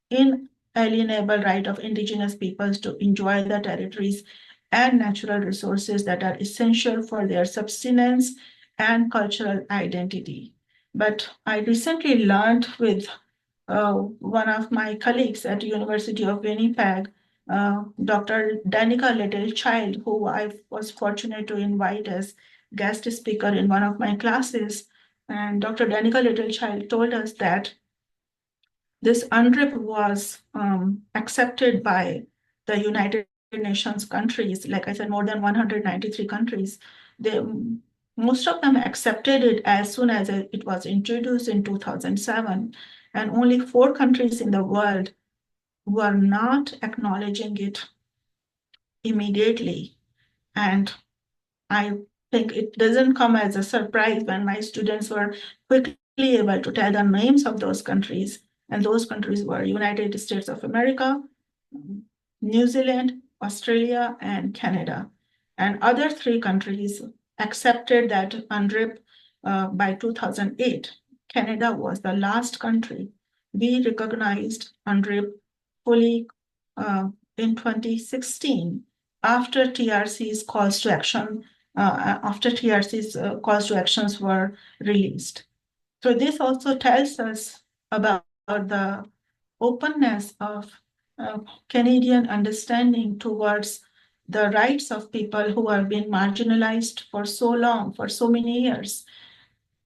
inalienable right of Indigenous peoples to enjoy the territories and natural resources that are essential for their subsistence and cultural identity. But I recently learned with one of my colleagues at University of Winnipeg, Dr. Danica Littlechild, who I was fortunate to invite as guest speaker in one of my classes. And Dr. Danica Littlechild told us that this UNDRIP was accepted by the United Nations countries, like I said, more than 193 countries, most of them accepted it as soon as it was introduced in 2007, and only 4 countries in the world were not acknowledging it immediately. And I think it doesn't come as a surprise when my students were quickly able to tell the names of those countries. And those countries were United States of America, New Zealand, Australia, and Canada. And other 3 countries accepted that UNDRIP by 2008. Canada was the last country. We recognized UNDRIP fully in 2016 after TRC's calls to action, calls to actions were released. So this also tells us about the openness of Canadian understanding towards the rights of people who have been marginalized for so long, for so many years,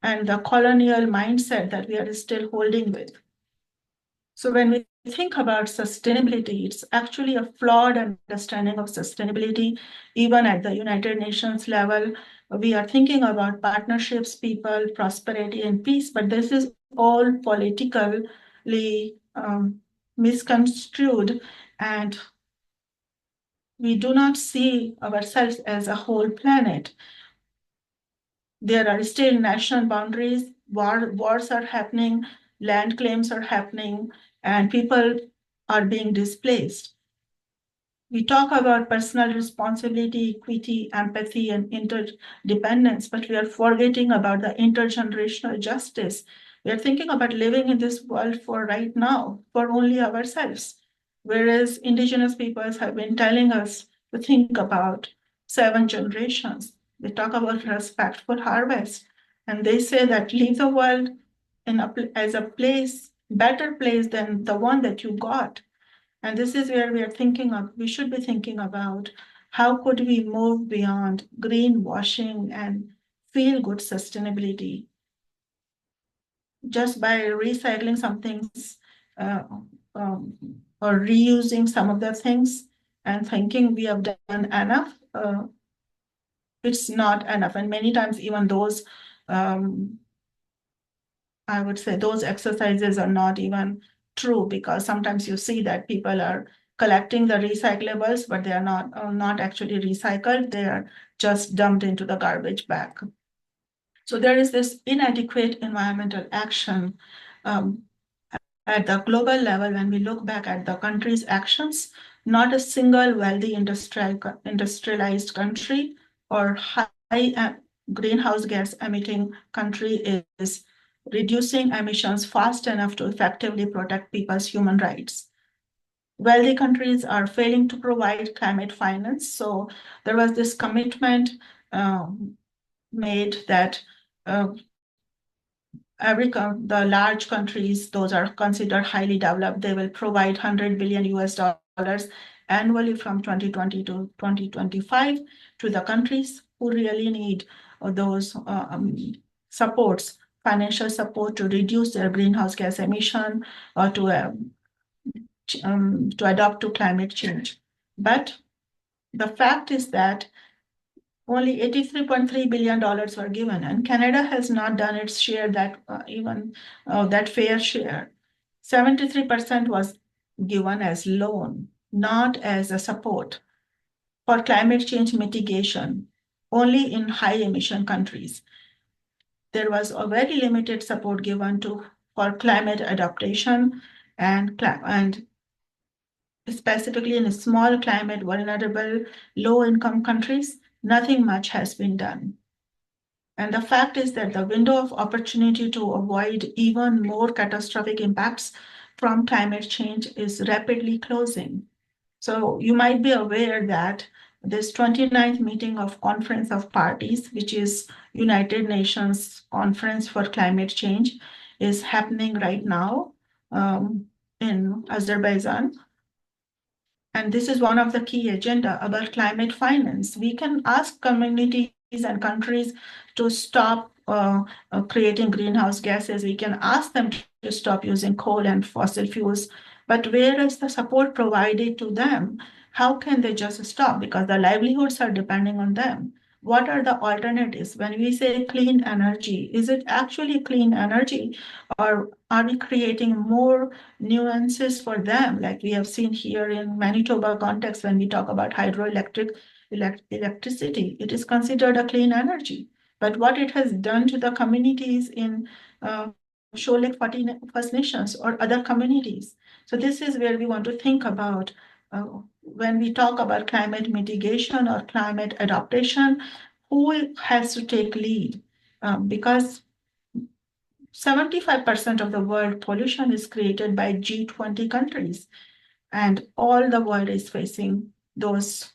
and the colonial mindset that we are still holding with. So when we think about sustainability, it's actually a flawed understanding of sustainability, even at the United Nations level. We are thinking about partnerships, people, prosperity, and peace, but this is all politically misconstrued, and we do not see ourselves as a whole planet. There are still national boundaries, wars are happening, land claims are happening, and people are being displaced. We talk about personal responsibility, equity, empathy, and interdependence, but we are forgetting about the intergenerational justice. We are thinking about living in this world for right now, for only ourselves, whereas Indigenous peoples have been telling us to think about 7 generations. They talk about respectful harvest, and they say that leave the world as a place, better place than the one that you got. And this is where we should be thinking about how could we move beyond greenwashing and feel good sustainability just by recycling some things uh, or reusing some of the things and thinking we have done enough. It's not enough. And many times even those, I would say those exercises are not even true, because sometimes you see that people are collecting the recyclables, but they are not actually recycled. They are just dumped into the garbage bag. So there is this inadequate environmental action at the global level. When we look back at the country's actions, not a single wealthy industrialized country or high greenhouse gas emitting country is reducing emissions fast enough to effectively protect people's human rights. Wealthy countries are failing to provide climate finance. So there was this commitment made that the large countries, those are considered highly developed, they will provide 100 billion US dollars annually from 2020 to 2025 to the countries who really need those supports, financial support to reduce their greenhouse gas emission or to adapt to climate change. But the fact is that only $83.3 billion were given, and Canada has not done its share, that fair share. 73% was given as loan, not as a support for climate change mitigation, only in high emission countries. There was a very limited support given for climate adaptation and specifically in small climate vulnerable, low-income countries, nothing much has been done. And the fact is that the window of opportunity to avoid even more catastrophic impacts from climate change is rapidly closing. So you might be aware that this 29th meeting of Conference of Parties, which is United Nations Conference for Climate Change, is happening right now in Azerbaijan. And this is one of the key agenda about climate finance. We can ask communities and countries to stop creating greenhouse gases. We can ask them to stop using coal and fossil fuels. But where is the support provided to them? how can they just stop? Because the livelihoods are depending on them. What are the alternatives? When we say clean energy, is it actually clean energy, or are we creating more nuances for them? Like we have seen here in Manitoba context, when we talk about electricity, it is considered a clean energy. But what it has done to the communities in Shoal Lake First Nations or other communities. So this is where we want to think about when we talk about climate mitigation or climate adaptation, who has to take lead? Because 75% of the world pollution is created by G20 countries, and all the world is facing those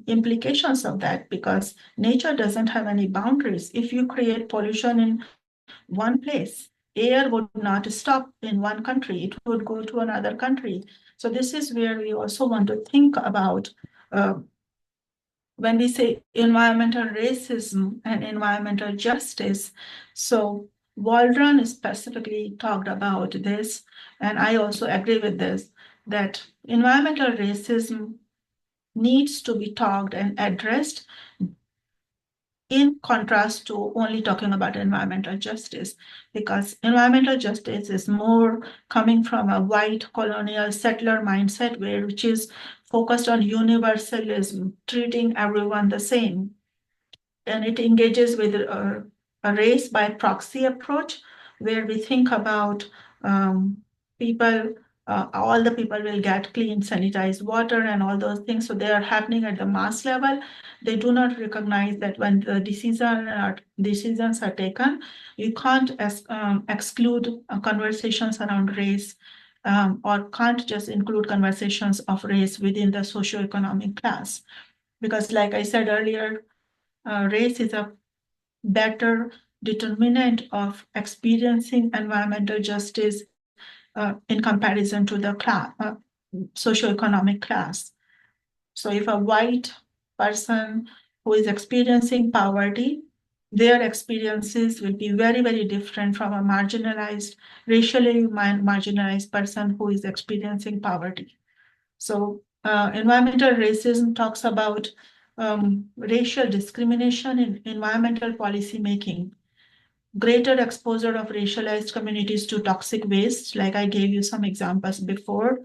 implications of that, because nature doesn't have any boundaries. If you create pollution in one place, air would not stop in one country, it would go to another country. So this is where we also want to think about when we say environmental racism and environmental justice. So Waldron specifically talked about this, and I also agree with this, that environmental racism needs to be talked and addressed in contrast to only talking about environmental justice, because environmental justice is more coming from a white colonial settler mindset, which is focused on universalism, treating everyone the same. And it engages with a race by proxy approach, where we think about people, all the people will get clean, sanitized water and all those things. So they are happening at the mass level. They do not recognize that when the decisions are taken, you can't exclude conversations around race, or can't just include conversations of race within the socioeconomic class. Because like I said earlier, race is a better determinant of experiencing environmental justice in comparison to the socioeconomic class. So if a white person who is experiencing poverty, their experiences will be very, very different from a racially marginalized person who is experiencing poverty. So environmental racism talks about racial discrimination in environmental policy making, greater exposure of racialized communities to toxic waste, like I gave you some examples before,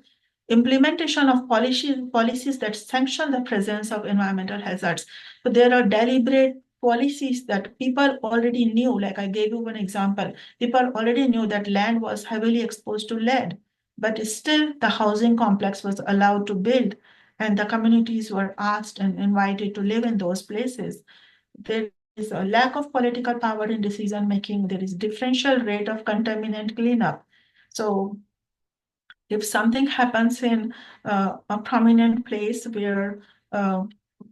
implementation of policies that sanction the presence of environmental hazards. So there are deliberate policies that people already knew, like I gave you one example, people already knew that land was heavily exposed to lead, but still the housing complex was allowed to build, and the communities were asked and invited to live in those places. There is a lack of political power in decision making. There is differential rate of contaminant cleanup. So if something happens in a prominent place where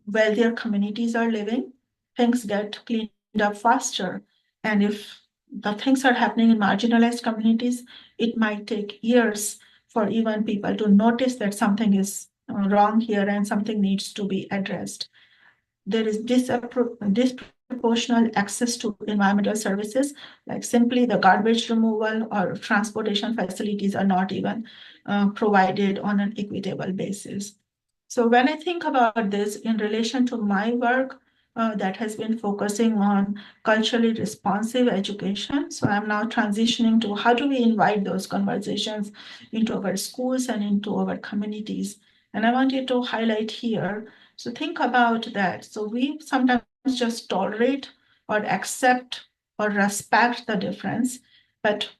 wealthier communities are living, things get cleaned up faster. And if the things are happening in marginalized communities, it might take years for even people to notice that something is wrong here and something needs to be addressed. There is disproportional access to environmental services, like simply the garbage removal or transportation facilities are not even provided on an equitable basis. So when I think about this in relation to my work that has been focusing on culturally responsive education, so I'm now transitioning to how do we invite those conversations into our schools and into our communities. And I wanted to highlight here, so think about that. So we sometimes just tolerate or accept or respect the difference, but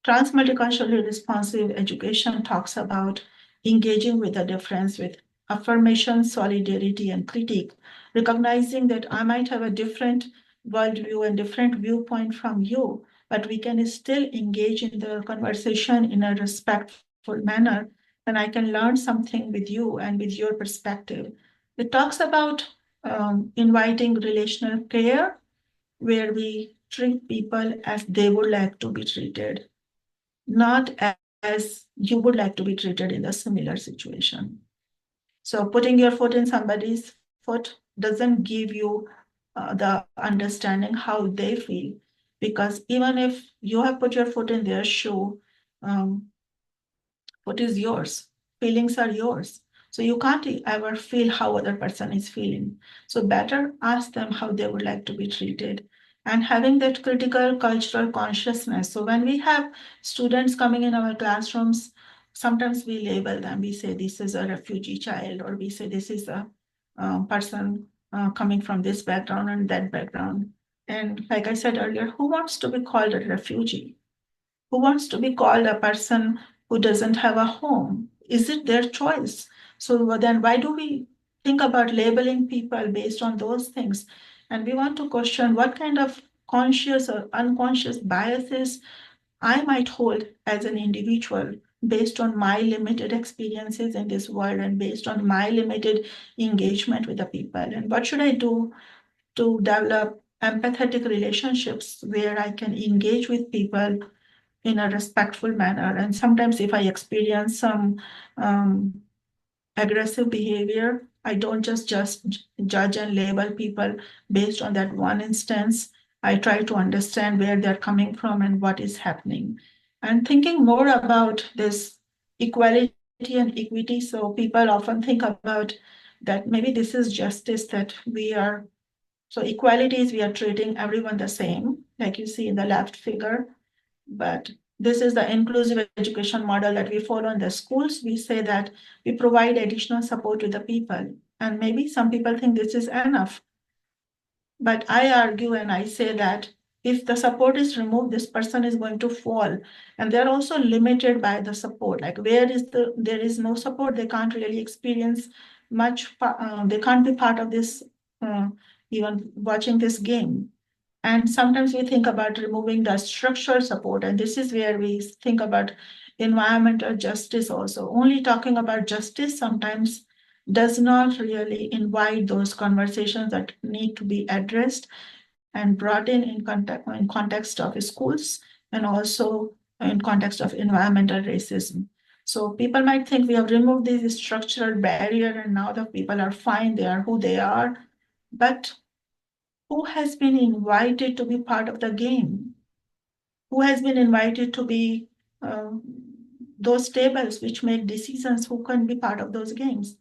transmulticulturally responsive education talks about engaging with the difference with affirmation, solidarity, and critique, recognizing that I might have a different worldview and different viewpoint from you, but we can still engage in the conversation in a respectful manner, and I can learn something with you and with your perspective. It talks about inviting relational care, where we treat people as they would like to be treated, not as you would like to be treated in a similar situation. So putting your foot in somebody's foot doesn't give you the understanding how they feel, because even if you have put your foot in their shoe, foot is yours, feelings are yours. So you can't ever feel how other person is feeling. So better ask them how they would like to be treated. And having that critical cultural consciousness. So when we have students coming in our classrooms, sometimes we label them. We say this is a refugee child, or we say this is a person coming from this background and that background. And like I said earlier, who wants to be called a refugee? Who wants to be called a person who doesn't have a home? Is it their choice? So then why do we think about labeling people based on those things? And we want to question what kind of conscious or unconscious biases I might hold as an individual based on my limited experiences in this world and based on my limited engagement with the people. And what should I do to develop empathetic relationships where I can engage with people in a respectful manner? And sometimes if I experience some aggressive behavior, I don't just judge and label people based on that one instance. I try to understand where they're coming from and what is happening. And thinking more about this equality and equity. So people often think about that maybe this is justice that we are. So equality is we are treating everyone the same, like you see in the left figure. But this is the inclusive education model that we follow in the schools. We say that we provide additional support to the people. And maybe some people think this is enough. But I argue and I say that if the support is removed, this person is going to fall. And they're also limited by the support. Like there is no support, they can't really experience much, they can't be part of this, even watching this game. And sometimes we think about removing the structural support, and this is where we think about environmental justice also. Only talking about justice sometimes does not really invite those conversations that need to be addressed and brought in context of schools and also in context of environmental racism. So people might think we have removed this structural barrier and now the people are fine, they are who they are. But who has been invited to be part of the game? Who has been invited to be those tables which make decisions? Who can be part of those games?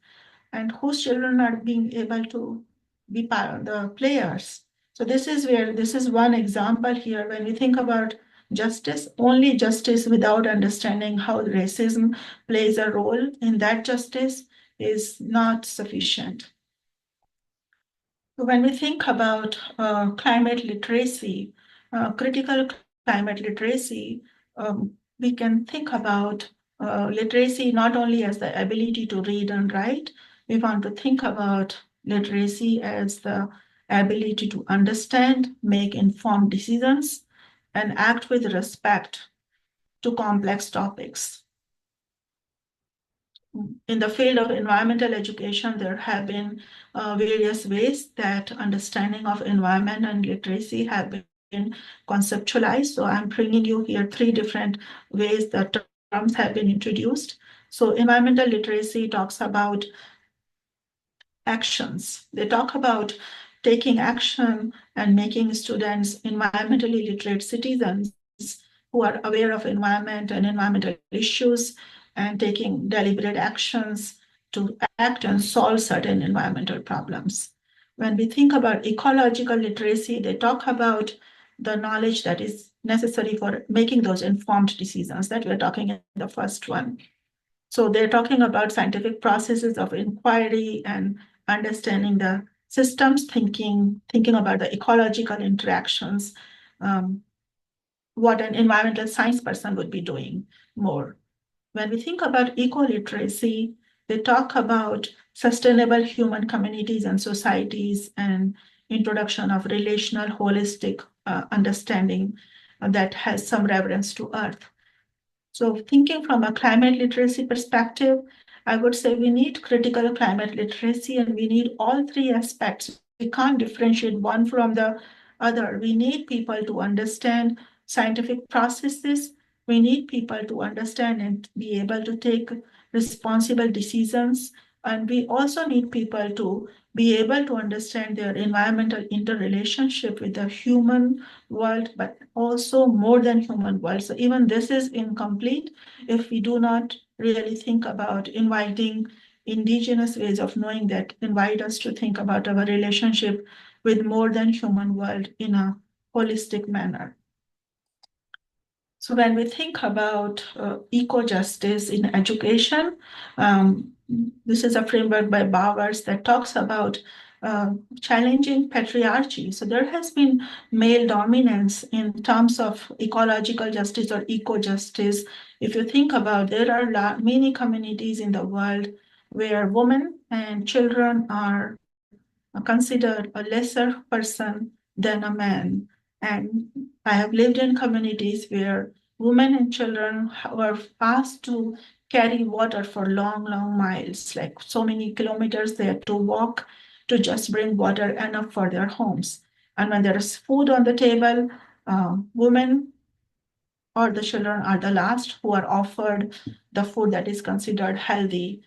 And whose children are being able to be part of the players? So this is one example here. When we think about justice, only justice without understanding how racism plays a role in that justice is not sufficient. When we think about climate literacy, critical climate literacy, we can think about literacy not only as the ability to read and write. We want to think about literacy as the ability to understand, make informed decisions, and act with respect to complex topics. In the field of environmental education, there have been various ways that understanding of environment and literacy have been conceptualized. So I'm bringing you here 3 different ways that terms have been introduced. So environmental literacy talks about actions. They talk about taking action and making students environmentally literate citizens who are aware of environment and environmental issues and taking deliberate actions to act and solve certain environmental problems. When we think about ecological literacy, they talk about the knowledge that is necessary for making those informed decisions that we're talking in the first one. So they're talking about scientific processes of inquiry and understanding the systems thinking about the ecological interactions, what an environmental science person would be doing more. When we think about eco-literacy, they talk about sustainable human communities and societies and introduction of relational holistic understanding that has some reference to Earth. So thinking from a climate literacy perspective, I would say we need critical climate literacy and we need all 3 aspects. We can't differentiate one from the other. We need people to understand scientific processes. We need people to understand and be able to take responsible decisions. And we also need people to be able to understand their environmental interrelationship with the human world, but also more than human world. So even this is incomplete if we do not really think about inviting indigenous ways of knowing that invite us to think about our relationship with more than human world in a holistic manner. So when we think about eco-justice in education, this is a framework by Bowers that talks about challenging patriarchy. So there has been male dominance in terms of ecological justice or eco-justice. If you think about, there are many communities in the world where women and children are considered a lesser person than a man. And I have lived in communities where women and children were asked to carry water for long, long miles, like so many kilometers they had to walk to just bring water enough for their homes. And when there is food on the table, women or the children are the last who are offered the food that is considered healthy.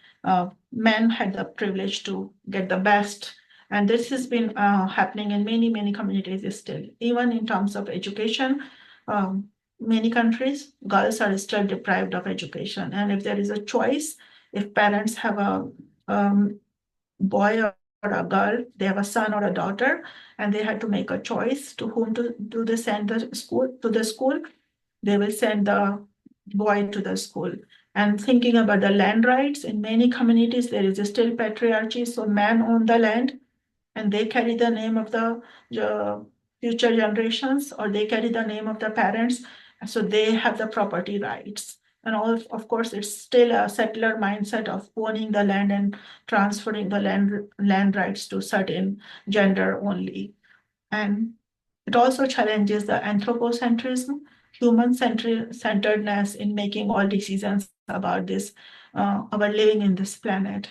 Men had the privilege to get the best. And this has been happening in many, many communities still. Even in terms of education, many countries, girls are still deprived of education. And if there is a choice, if parents have a boy or a girl, they have a son or a daughter, and they had to make a choice to whom do they send the school, they will send the boy to the school. And thinking about the land rights, in many communities, there is still patriarchy. So men own the land and they carry the name of the future generations, or they carry the name of the parents. So they have the property rights. And all, of course, it's still a settler mindset of owning the land and transferring the land rights to certain gender only. And it also challenges the anthropocentrism, human-centeredness in making all decisions about this, our living in this planet.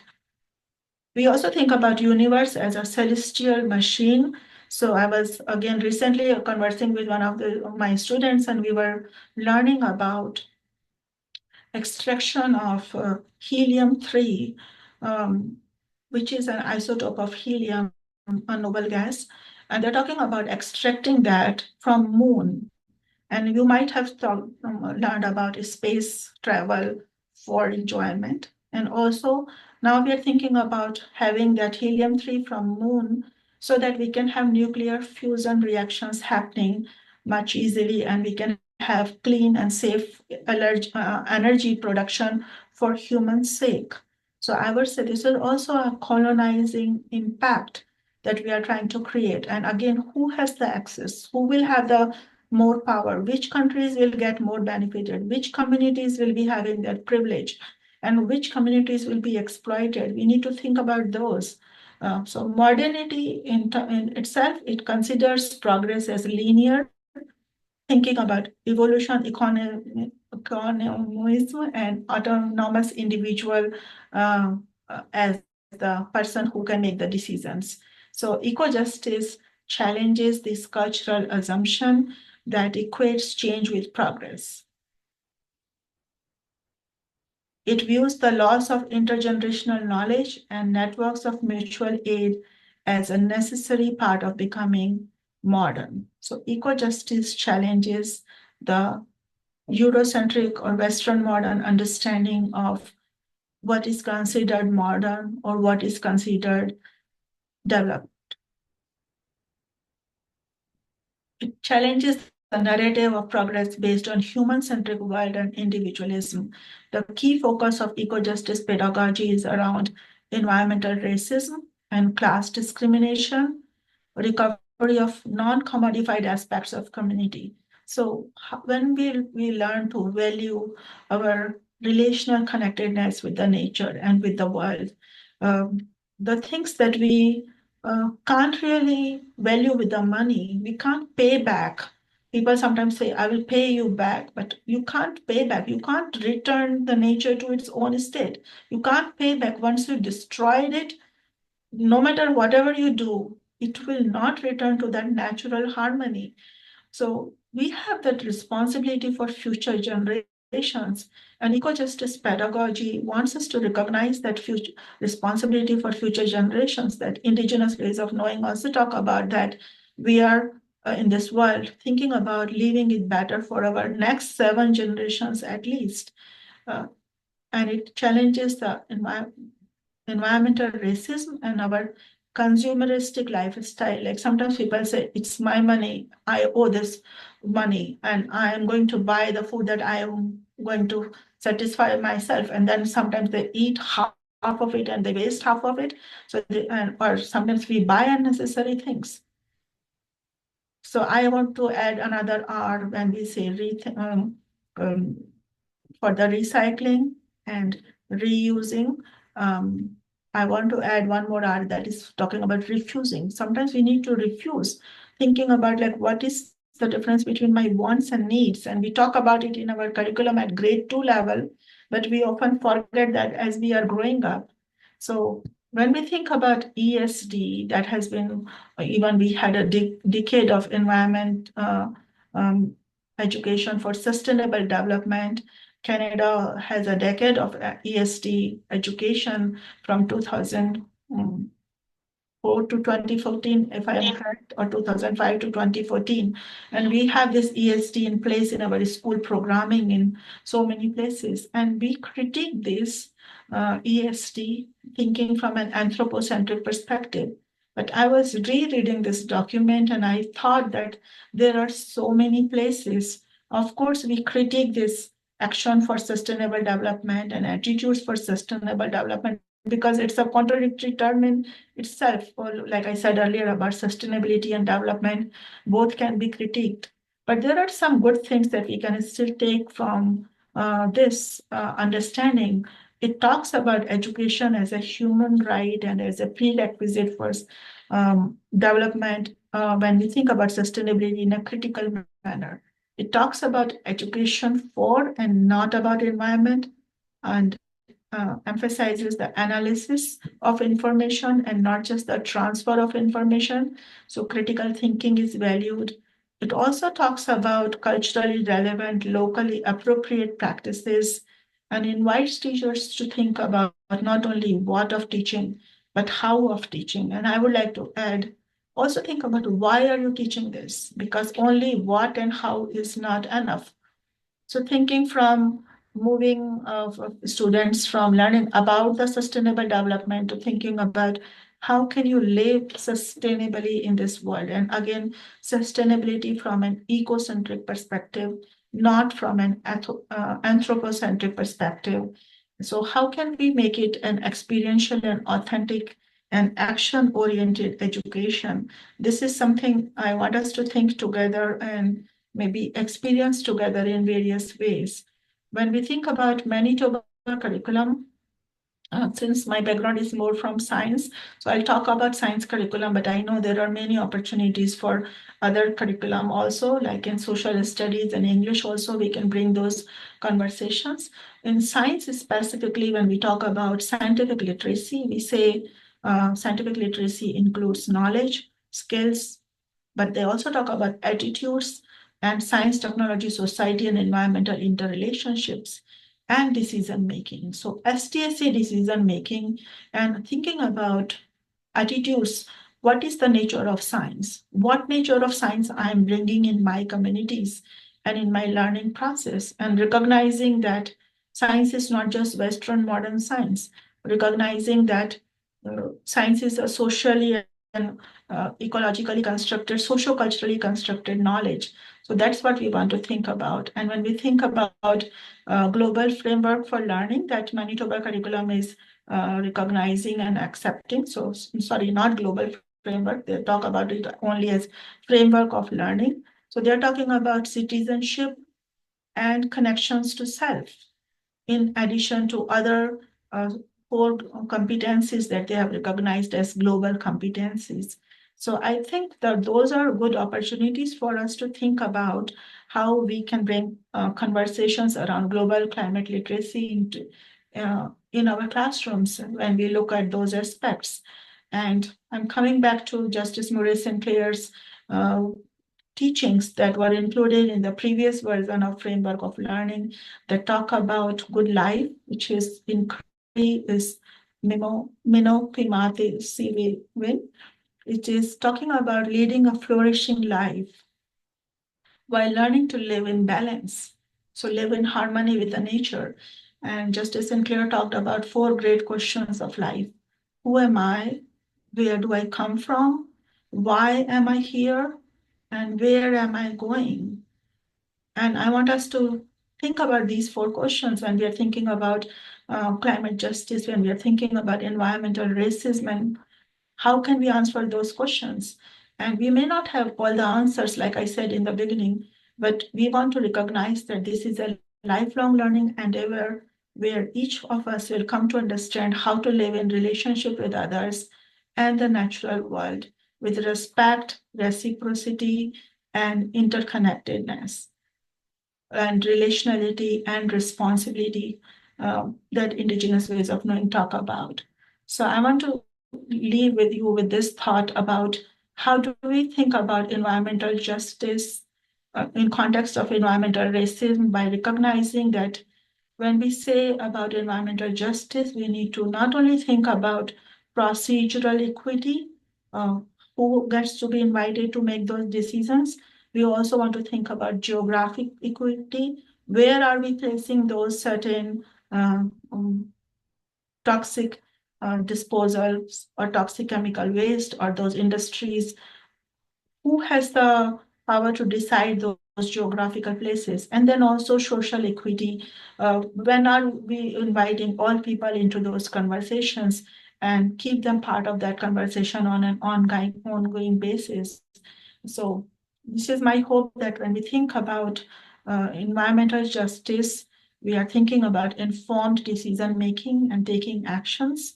We also think about universe as a celestial machine. So I was, again, recently conversing with one of my students, and we were learning about extraction of helium-3, which is an isotope of helium, a noble gas. And they're talking about extracting that from moon. And you might have learned about space travel for enjoyment. And also now we are thinking about having that helium-3 from moon so that we can have nuclear fusion reactions happening much easily, and we can have clean and safe energy production for human sake. So I would say this is also a colonizing impact that we are trying to create. And again, who has the access? Who will have the more power? Which countries will get more benefited? Which communities will be having that privilege? And which communities will be exploited? We need to think about those. So modernity in itself, it considers progress as linear, thinking about evolution, economism, and autonomous individual as the person who can make the decisions. So eco-justice challenges this cultural assumption that equates change with progress. It views the loss of intergenerational knowledge and networks of mutual aid as a necessary part of becoming modern. So eco-justice challenges the Eurocentric or Western modern understanding of what is considered modern or what is considered developed. It challenges the narrative of progress based on human-centric world and individualism. The key focus of eco-justice pedagogy is around environmental racism and class discrimination, recovery of non-commodified aspects of community. So when we learn to value our relational connectedness with the nature and with the world, the things that we can't really value with the money, we can't pay back. People sometimes say, I will pay you back, but you can't pay back. You can't return the nature to its own state. You can't pay back once you destroyed it. No matter whatever you do, it will not return to that natural harmony. So we have that responsibility for future generations. And eco-justice pedagogy wants us to recognize that future responsibility for future generations, that indigenous ways of knowing also talk about that we are in this world thinking about leaving it better for our next 7 generations at least. And it challenges the environmental racism and our consumeristic lifestyle. Like sometimes people say, it's my money, I owe this money, and I am going to buy the food that I am going to satisfy myself. And then sometimes they eat half of it and they waste half of it. So or sometimes we buy unnecessary things. So I want to add another R when we say for the recycling and reusing. I want to add one more R that is talking about refusing. Sometimes we need to refuse, thinking about like what is the difference between my wants and needs. And we talk about it in our curriculum at grade 2 level, but we often forget that as we are growing up. So when we think about ESD, that has been, even we had a decade of environment education for sustainable development. Canada has a decade of ESD education from 2004 to 2014, if I am correct, or 2005 to 2014. And we have this ESD in place in our school programming in so many places. And we critique this ESD thinking from an anthropocentric perspective. But I was rereading this document and I thought that there are so many places. Of course, we critique this action for sustainable development and attitudes for sustainable development because it's a contradictory term in itself. Or like I said earlier about sustainability and development, both can be critiqued. But there are some good things that we can still take from this understanding. It talks about education as a human right and as a prerequisite for development when we think about sustainability in a critical manner. It talks about education for and not about environment, and emphasizes the analysis of information and not just the transfer of information. So critical thinking is valued. It also talks about culturally relevant, locally appropriate practices and invites teachers to think about not only what of teaching, but how of teaching. And I would like to add, also think about why are you teaching this? Because only what and how is not enough. So thinking from moving students from learning about the sustainable development to thinking about how can you live sustainably in this world? And again, sustainability from an ecocentric perspective, not from an anthropocentric perspective. So how can we make it an experiential and authentic and action-oriented education? This is something I want us to think together and maybe experience together in various ways. When we think about Manitoba curriculum, since my background is more from science, so I'll talk about science curriculum, but I know there are many opportunities for other curriculum also, like in social studies and English also, we can bring those conversations. In science specifically, when we talk about scientific literacy, we say scientific literacy includes knowledge, skills, but they also talk about attitudes and science, technology, society, and environmental interrelationships and decision making. So STSA decision making and thinking about attitudes. What is the nature of science? What nature of science I am bringing in my communities and in my learning process, and recognizing that science is not just Western modern science, recognizing that science is a socially and ecologically constructed, socio-culturally constructed knowledge. So that's what we want to think about. And when we think about global framework for learning that Manitoba curriculum is recognizing and accepting. So sorry, not global framework. They talk about it only as framework of learning. So they're talking about citizenship and connections to self, in addition to other core competencies that they have recognized as global competencies. So I think that those are good opportunities for us to think about how we can bring conversations around global climate literacy into in our classrooms when we look at those aspects. And I'm coming back to Justice Murray Sinclair's teachings that were included in the previous version of Framework of Learning that talk about good life, which is in Cree is Minokimate Siwin. It is talking about leading a flourishing life while learning to live in balance. So live in harmony with the nature. And Justice Sinclair talked about 4 great questions of life. Who am I? Where do I come from? Why am I here? And where am I going? And I want us to think about these four questions when we are thinking about climate justice, when we are thinking about environmental racism, and how can we answer those questions? And we may not have all the answers, like I said in the beginning, but we want to recognize that this is a lifelong learning endeavor where each of us will come to understand how to live in relationship with others and the natural world with respect, reciprocity, and interconnectedness and relationality and responsibility that Indigenous ways of knowing talk about. So I want to leave with you with this thought about how do we think about environmental justice in context of environmental racism by recognizing that when we say about environmental justice, we need to not only think about procedural equity, uh, who gets to be invited to make those decisions. We also want to think about geographic equity. Where are we placing those certain toxic disposals or toxic chemical waste or those industries? Who has the power to decide those geographical places? And then also social equity. When are we inviting all people into those conversations and keep them part of that conversation on an ongoing basis? So this is my hope that when we think about environmental justice, we are thinking about informed decision making and taking actions,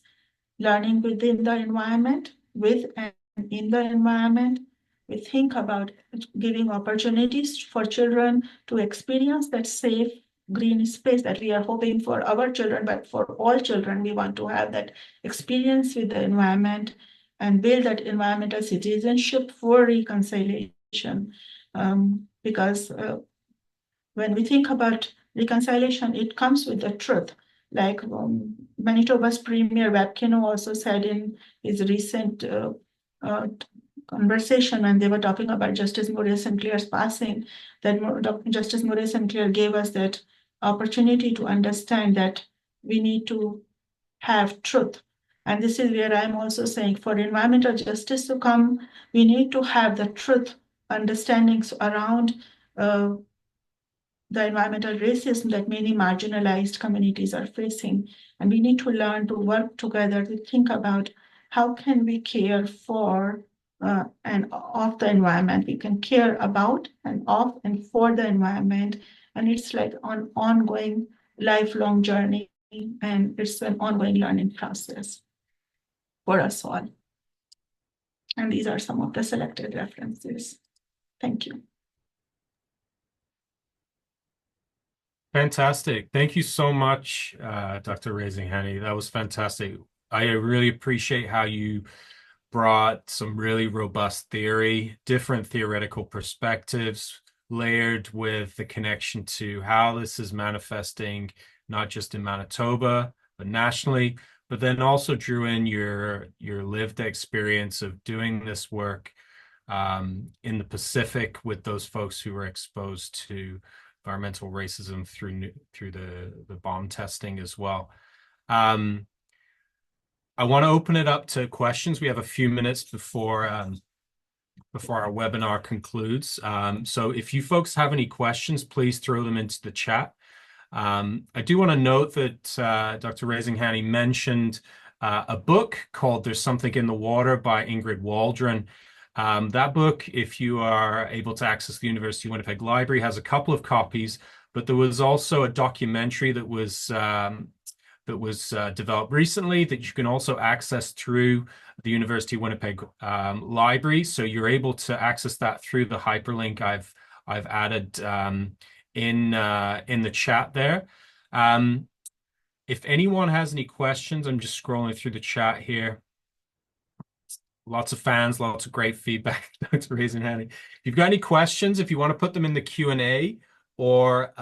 learning within the environment, with and in the environment. We think about giving opportunities for children to experience that safe green space that we are hoping for our children, but for all children, we want to have that experience with the environment and build that environmental citizenship for reconciliation. Because when we think about reconciliation, it comes with the truth. Like Manitoba's Premier Webb Kino also said in his recent uh, conversation when they were talking about Justice Murray Sinclair's passing, that Justice Murray Sinclair gave us that opportunity to understand that we need to have truth. And this is where I'm also saying for environmental justice to come, we need to have the truth understandings around the environmental racism that many marginalized communities are facing. And we need to learn to work together to think about how can we care for and of the environment. We can care about and of and for the environment. And it's like an ongoing lifelong journey, and it's an ongoing learning process for us all. And these are some of the selected references. Thank you. Fantastic. Thank you so much, Dr. Raising-Hany. That was fantastic. I really appreciate how you brought some really robust theory, different theoretical perspectives, layered with the connection to how this is manifesting, not just in Manitoba, but nationally, but then also drew in your lived experience of doing this work in the Pacific with those folks who were exposed to environmental racism through the bomb testing as well. I want to open it up to questions. We have a few minutes before our webinar concludes. So if you folks have any questions, please throw them into the chat. I do want to note that Dr. Raising-Hany mentioned a book called There's Something in the Water by Ingrid Waldron. That book, if you are able to access the University of Winnipeg Library, has a couple of copies, but there was also a documentary that was developed recently that you can also access through the University of Winnipeg Library. So you're able to access that through the hyperlink I've added in the chat there. If anyone has any questions, I'm just scrolling through the chat here. Lots of fans, lots of great feedback. Thanks for raising hand. If you've got any questions, if you want to put them in the Q&A or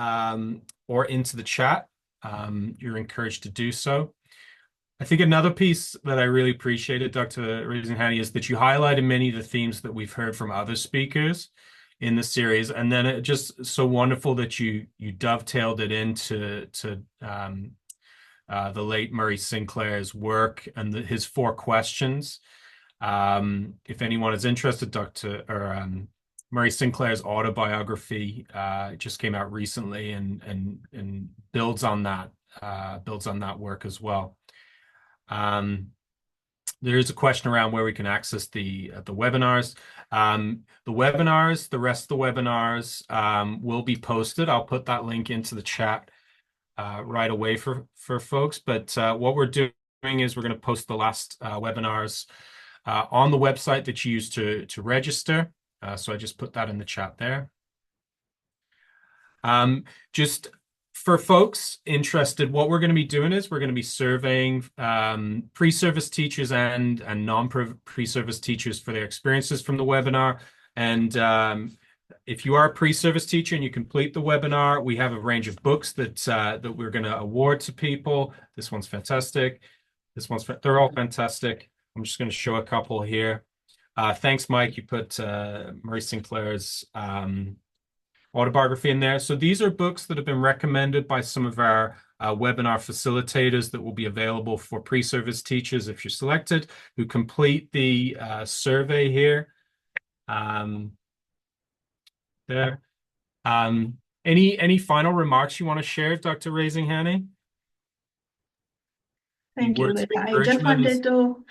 into the chat, you're encouraged to do so. I think another piece that I really appreciated, Dr. Raising-Hany, is that you highlighted many of the themes that we've heard from other speakers in the series, and then it just so wonderful that you dovetailed it into the late Murray Sinclair's work and his 4 questions. If anyone is interested, Murray Sinclair's autobiography just came out recently and builds on that work as well. There is a question around where we can access the webinars. The rest of the webinars will be posted. I'll put that link into the chat right away for folks. But what we're doing is we're going to post the last webinars on the website that you used to register. So I just put that in the chat there. Just for folks interested, what we're going to be doing is we're going to be surveying pre-service teachers and non-pre-service teachers for their experiences from the webinar. And if you are a pre-service teacher and you complete the webinar, we have a range of books that we're going to award to people. This one's fantastic. They're all fantastic. I'm just going to show a couple here. Thanks, Mike. You put Murray Sinclair's autobiography in there. So these are books that have been recommended by some of our webinar facilitators that will be available for pre-service teachers if you're selected, who complete the survey here. There. Any final remarks you want to share, Dr. Raising-Haney? Thank you. I just wanted to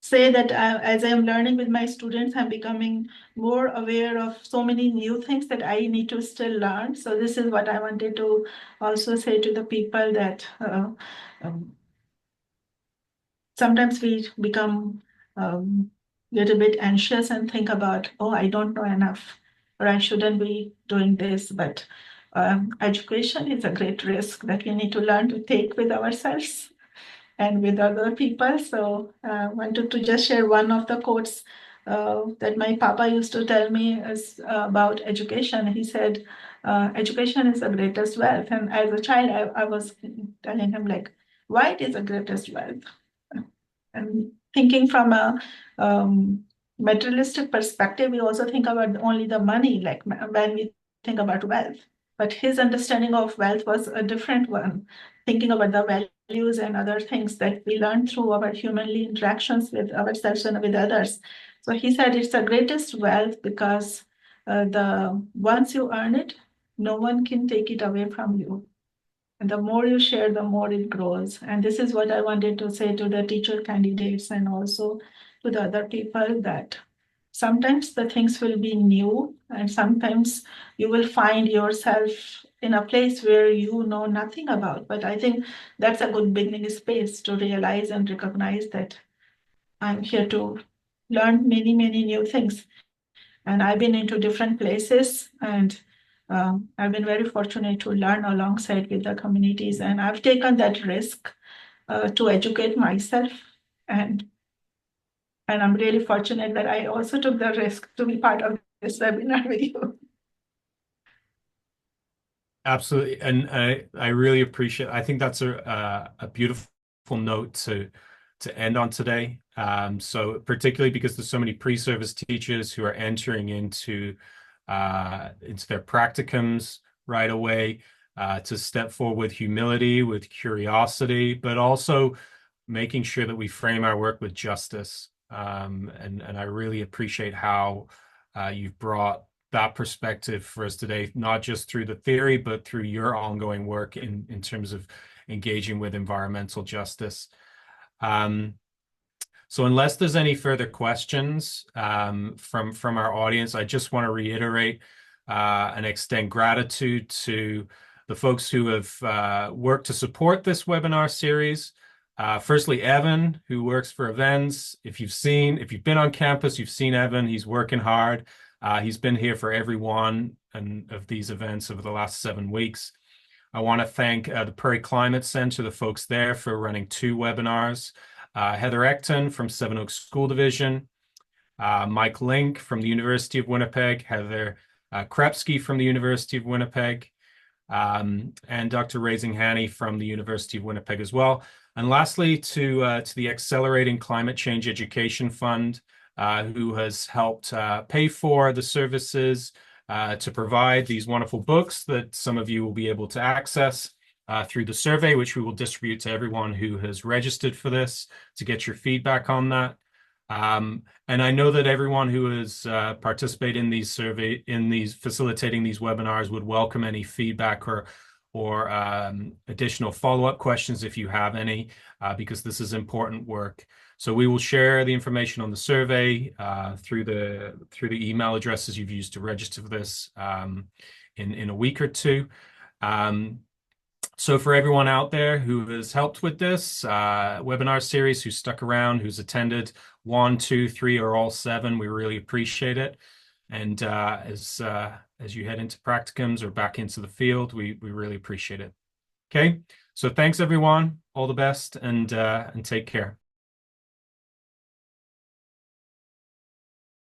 say that as I'm learning with my students, I'm becoming more aware of so many new things that I need to still learn. So this is what I wanted to also say to the people, that sometimes we become a little bit anxious and think about, oh, I don't know enough, or I shouldn't be doing this. But education is a great risk that we need to learn to take with ourselves and with other people. So I wanted to just share one of the quotes that my papa used to tell me is about education. He said, education is the greatest wealth. And as a child, I was telling him, like, why it is the greatest wealth? And thinking from a materialistic perspective, we also think about only the money, like when we think about wealth. But his understanding of wealth was a different one, thinking about the values and other things that we learn through our humanly interactions with ourselves and with others. So he said it's the greatest wealth because once you earn it, no one can take it away from you. And the more you share, the more it grows. And this is what I wanted to say to the teacher candidates and also to the other people, that sometimes the things will be new, and sometimes you will find yourself in a place where you know nothing about. But I think that's a good beginning space to realize and recognize that I'm here to learn many, many new things. And I've been into different places, and I've been very fortunate to learn alongside with the communities. And I've taken that risk to educate myself. And I'm really fortunate that I also took the risk to be part of this webinar with you. Absolutely. And I really appreciate, I think that's a beautiful note to end on today. So particularly because there's so many pre-service teachers who are entering into their practicums right away, to step forward with humility, with curiosity, but also making sure that we frame our work with justice. And I really appreciate how you've brought that perspective for us today, not just through the theory, but through your ongoing work in terms of engaging with environmental justice. So unless there's any further questions from our audience, I just want to reiterate and extend gratitude to the folks who have worked to support this webinar series. Firstly, Evan, who works for Events. If you've been on campus, you've seen Evan. He's working hard. He's been here for every one of these events over the last 7 weeks. I want to thank the Prairie Climate Center, the folks there, for running 2 webinars. Heather Ecton from Seven Oaks School Division, Mike Link from the University of Winnipeg, Heather Krepsky from the University of Winnipeg, and Dr. Raising-Haney from the University of Winnipeg as well. And lastly, to the Accelerating Climate Change Education Fund, who has helped pay for the services to provide these wonderful books that some of you will be able to access through the survey, which we will distribute to everyone who has registered for this to get your feedback on that. And I know that everyone who has participated in these facilitating these webinars would welcome any feedback or additional follow-up questions if you have any, because this is important work. So we will share the information on the survey through the email addresses you've used to register for this in a week or two. So for everyone out there who has helped with this webinar series, who's stuck around, who's attended 1, 2, 3, or all 7, we really appreciate it. And as you head into practicums or back into the field, we really appreciate it. Okay, so thanks everyone, all the best, and take care.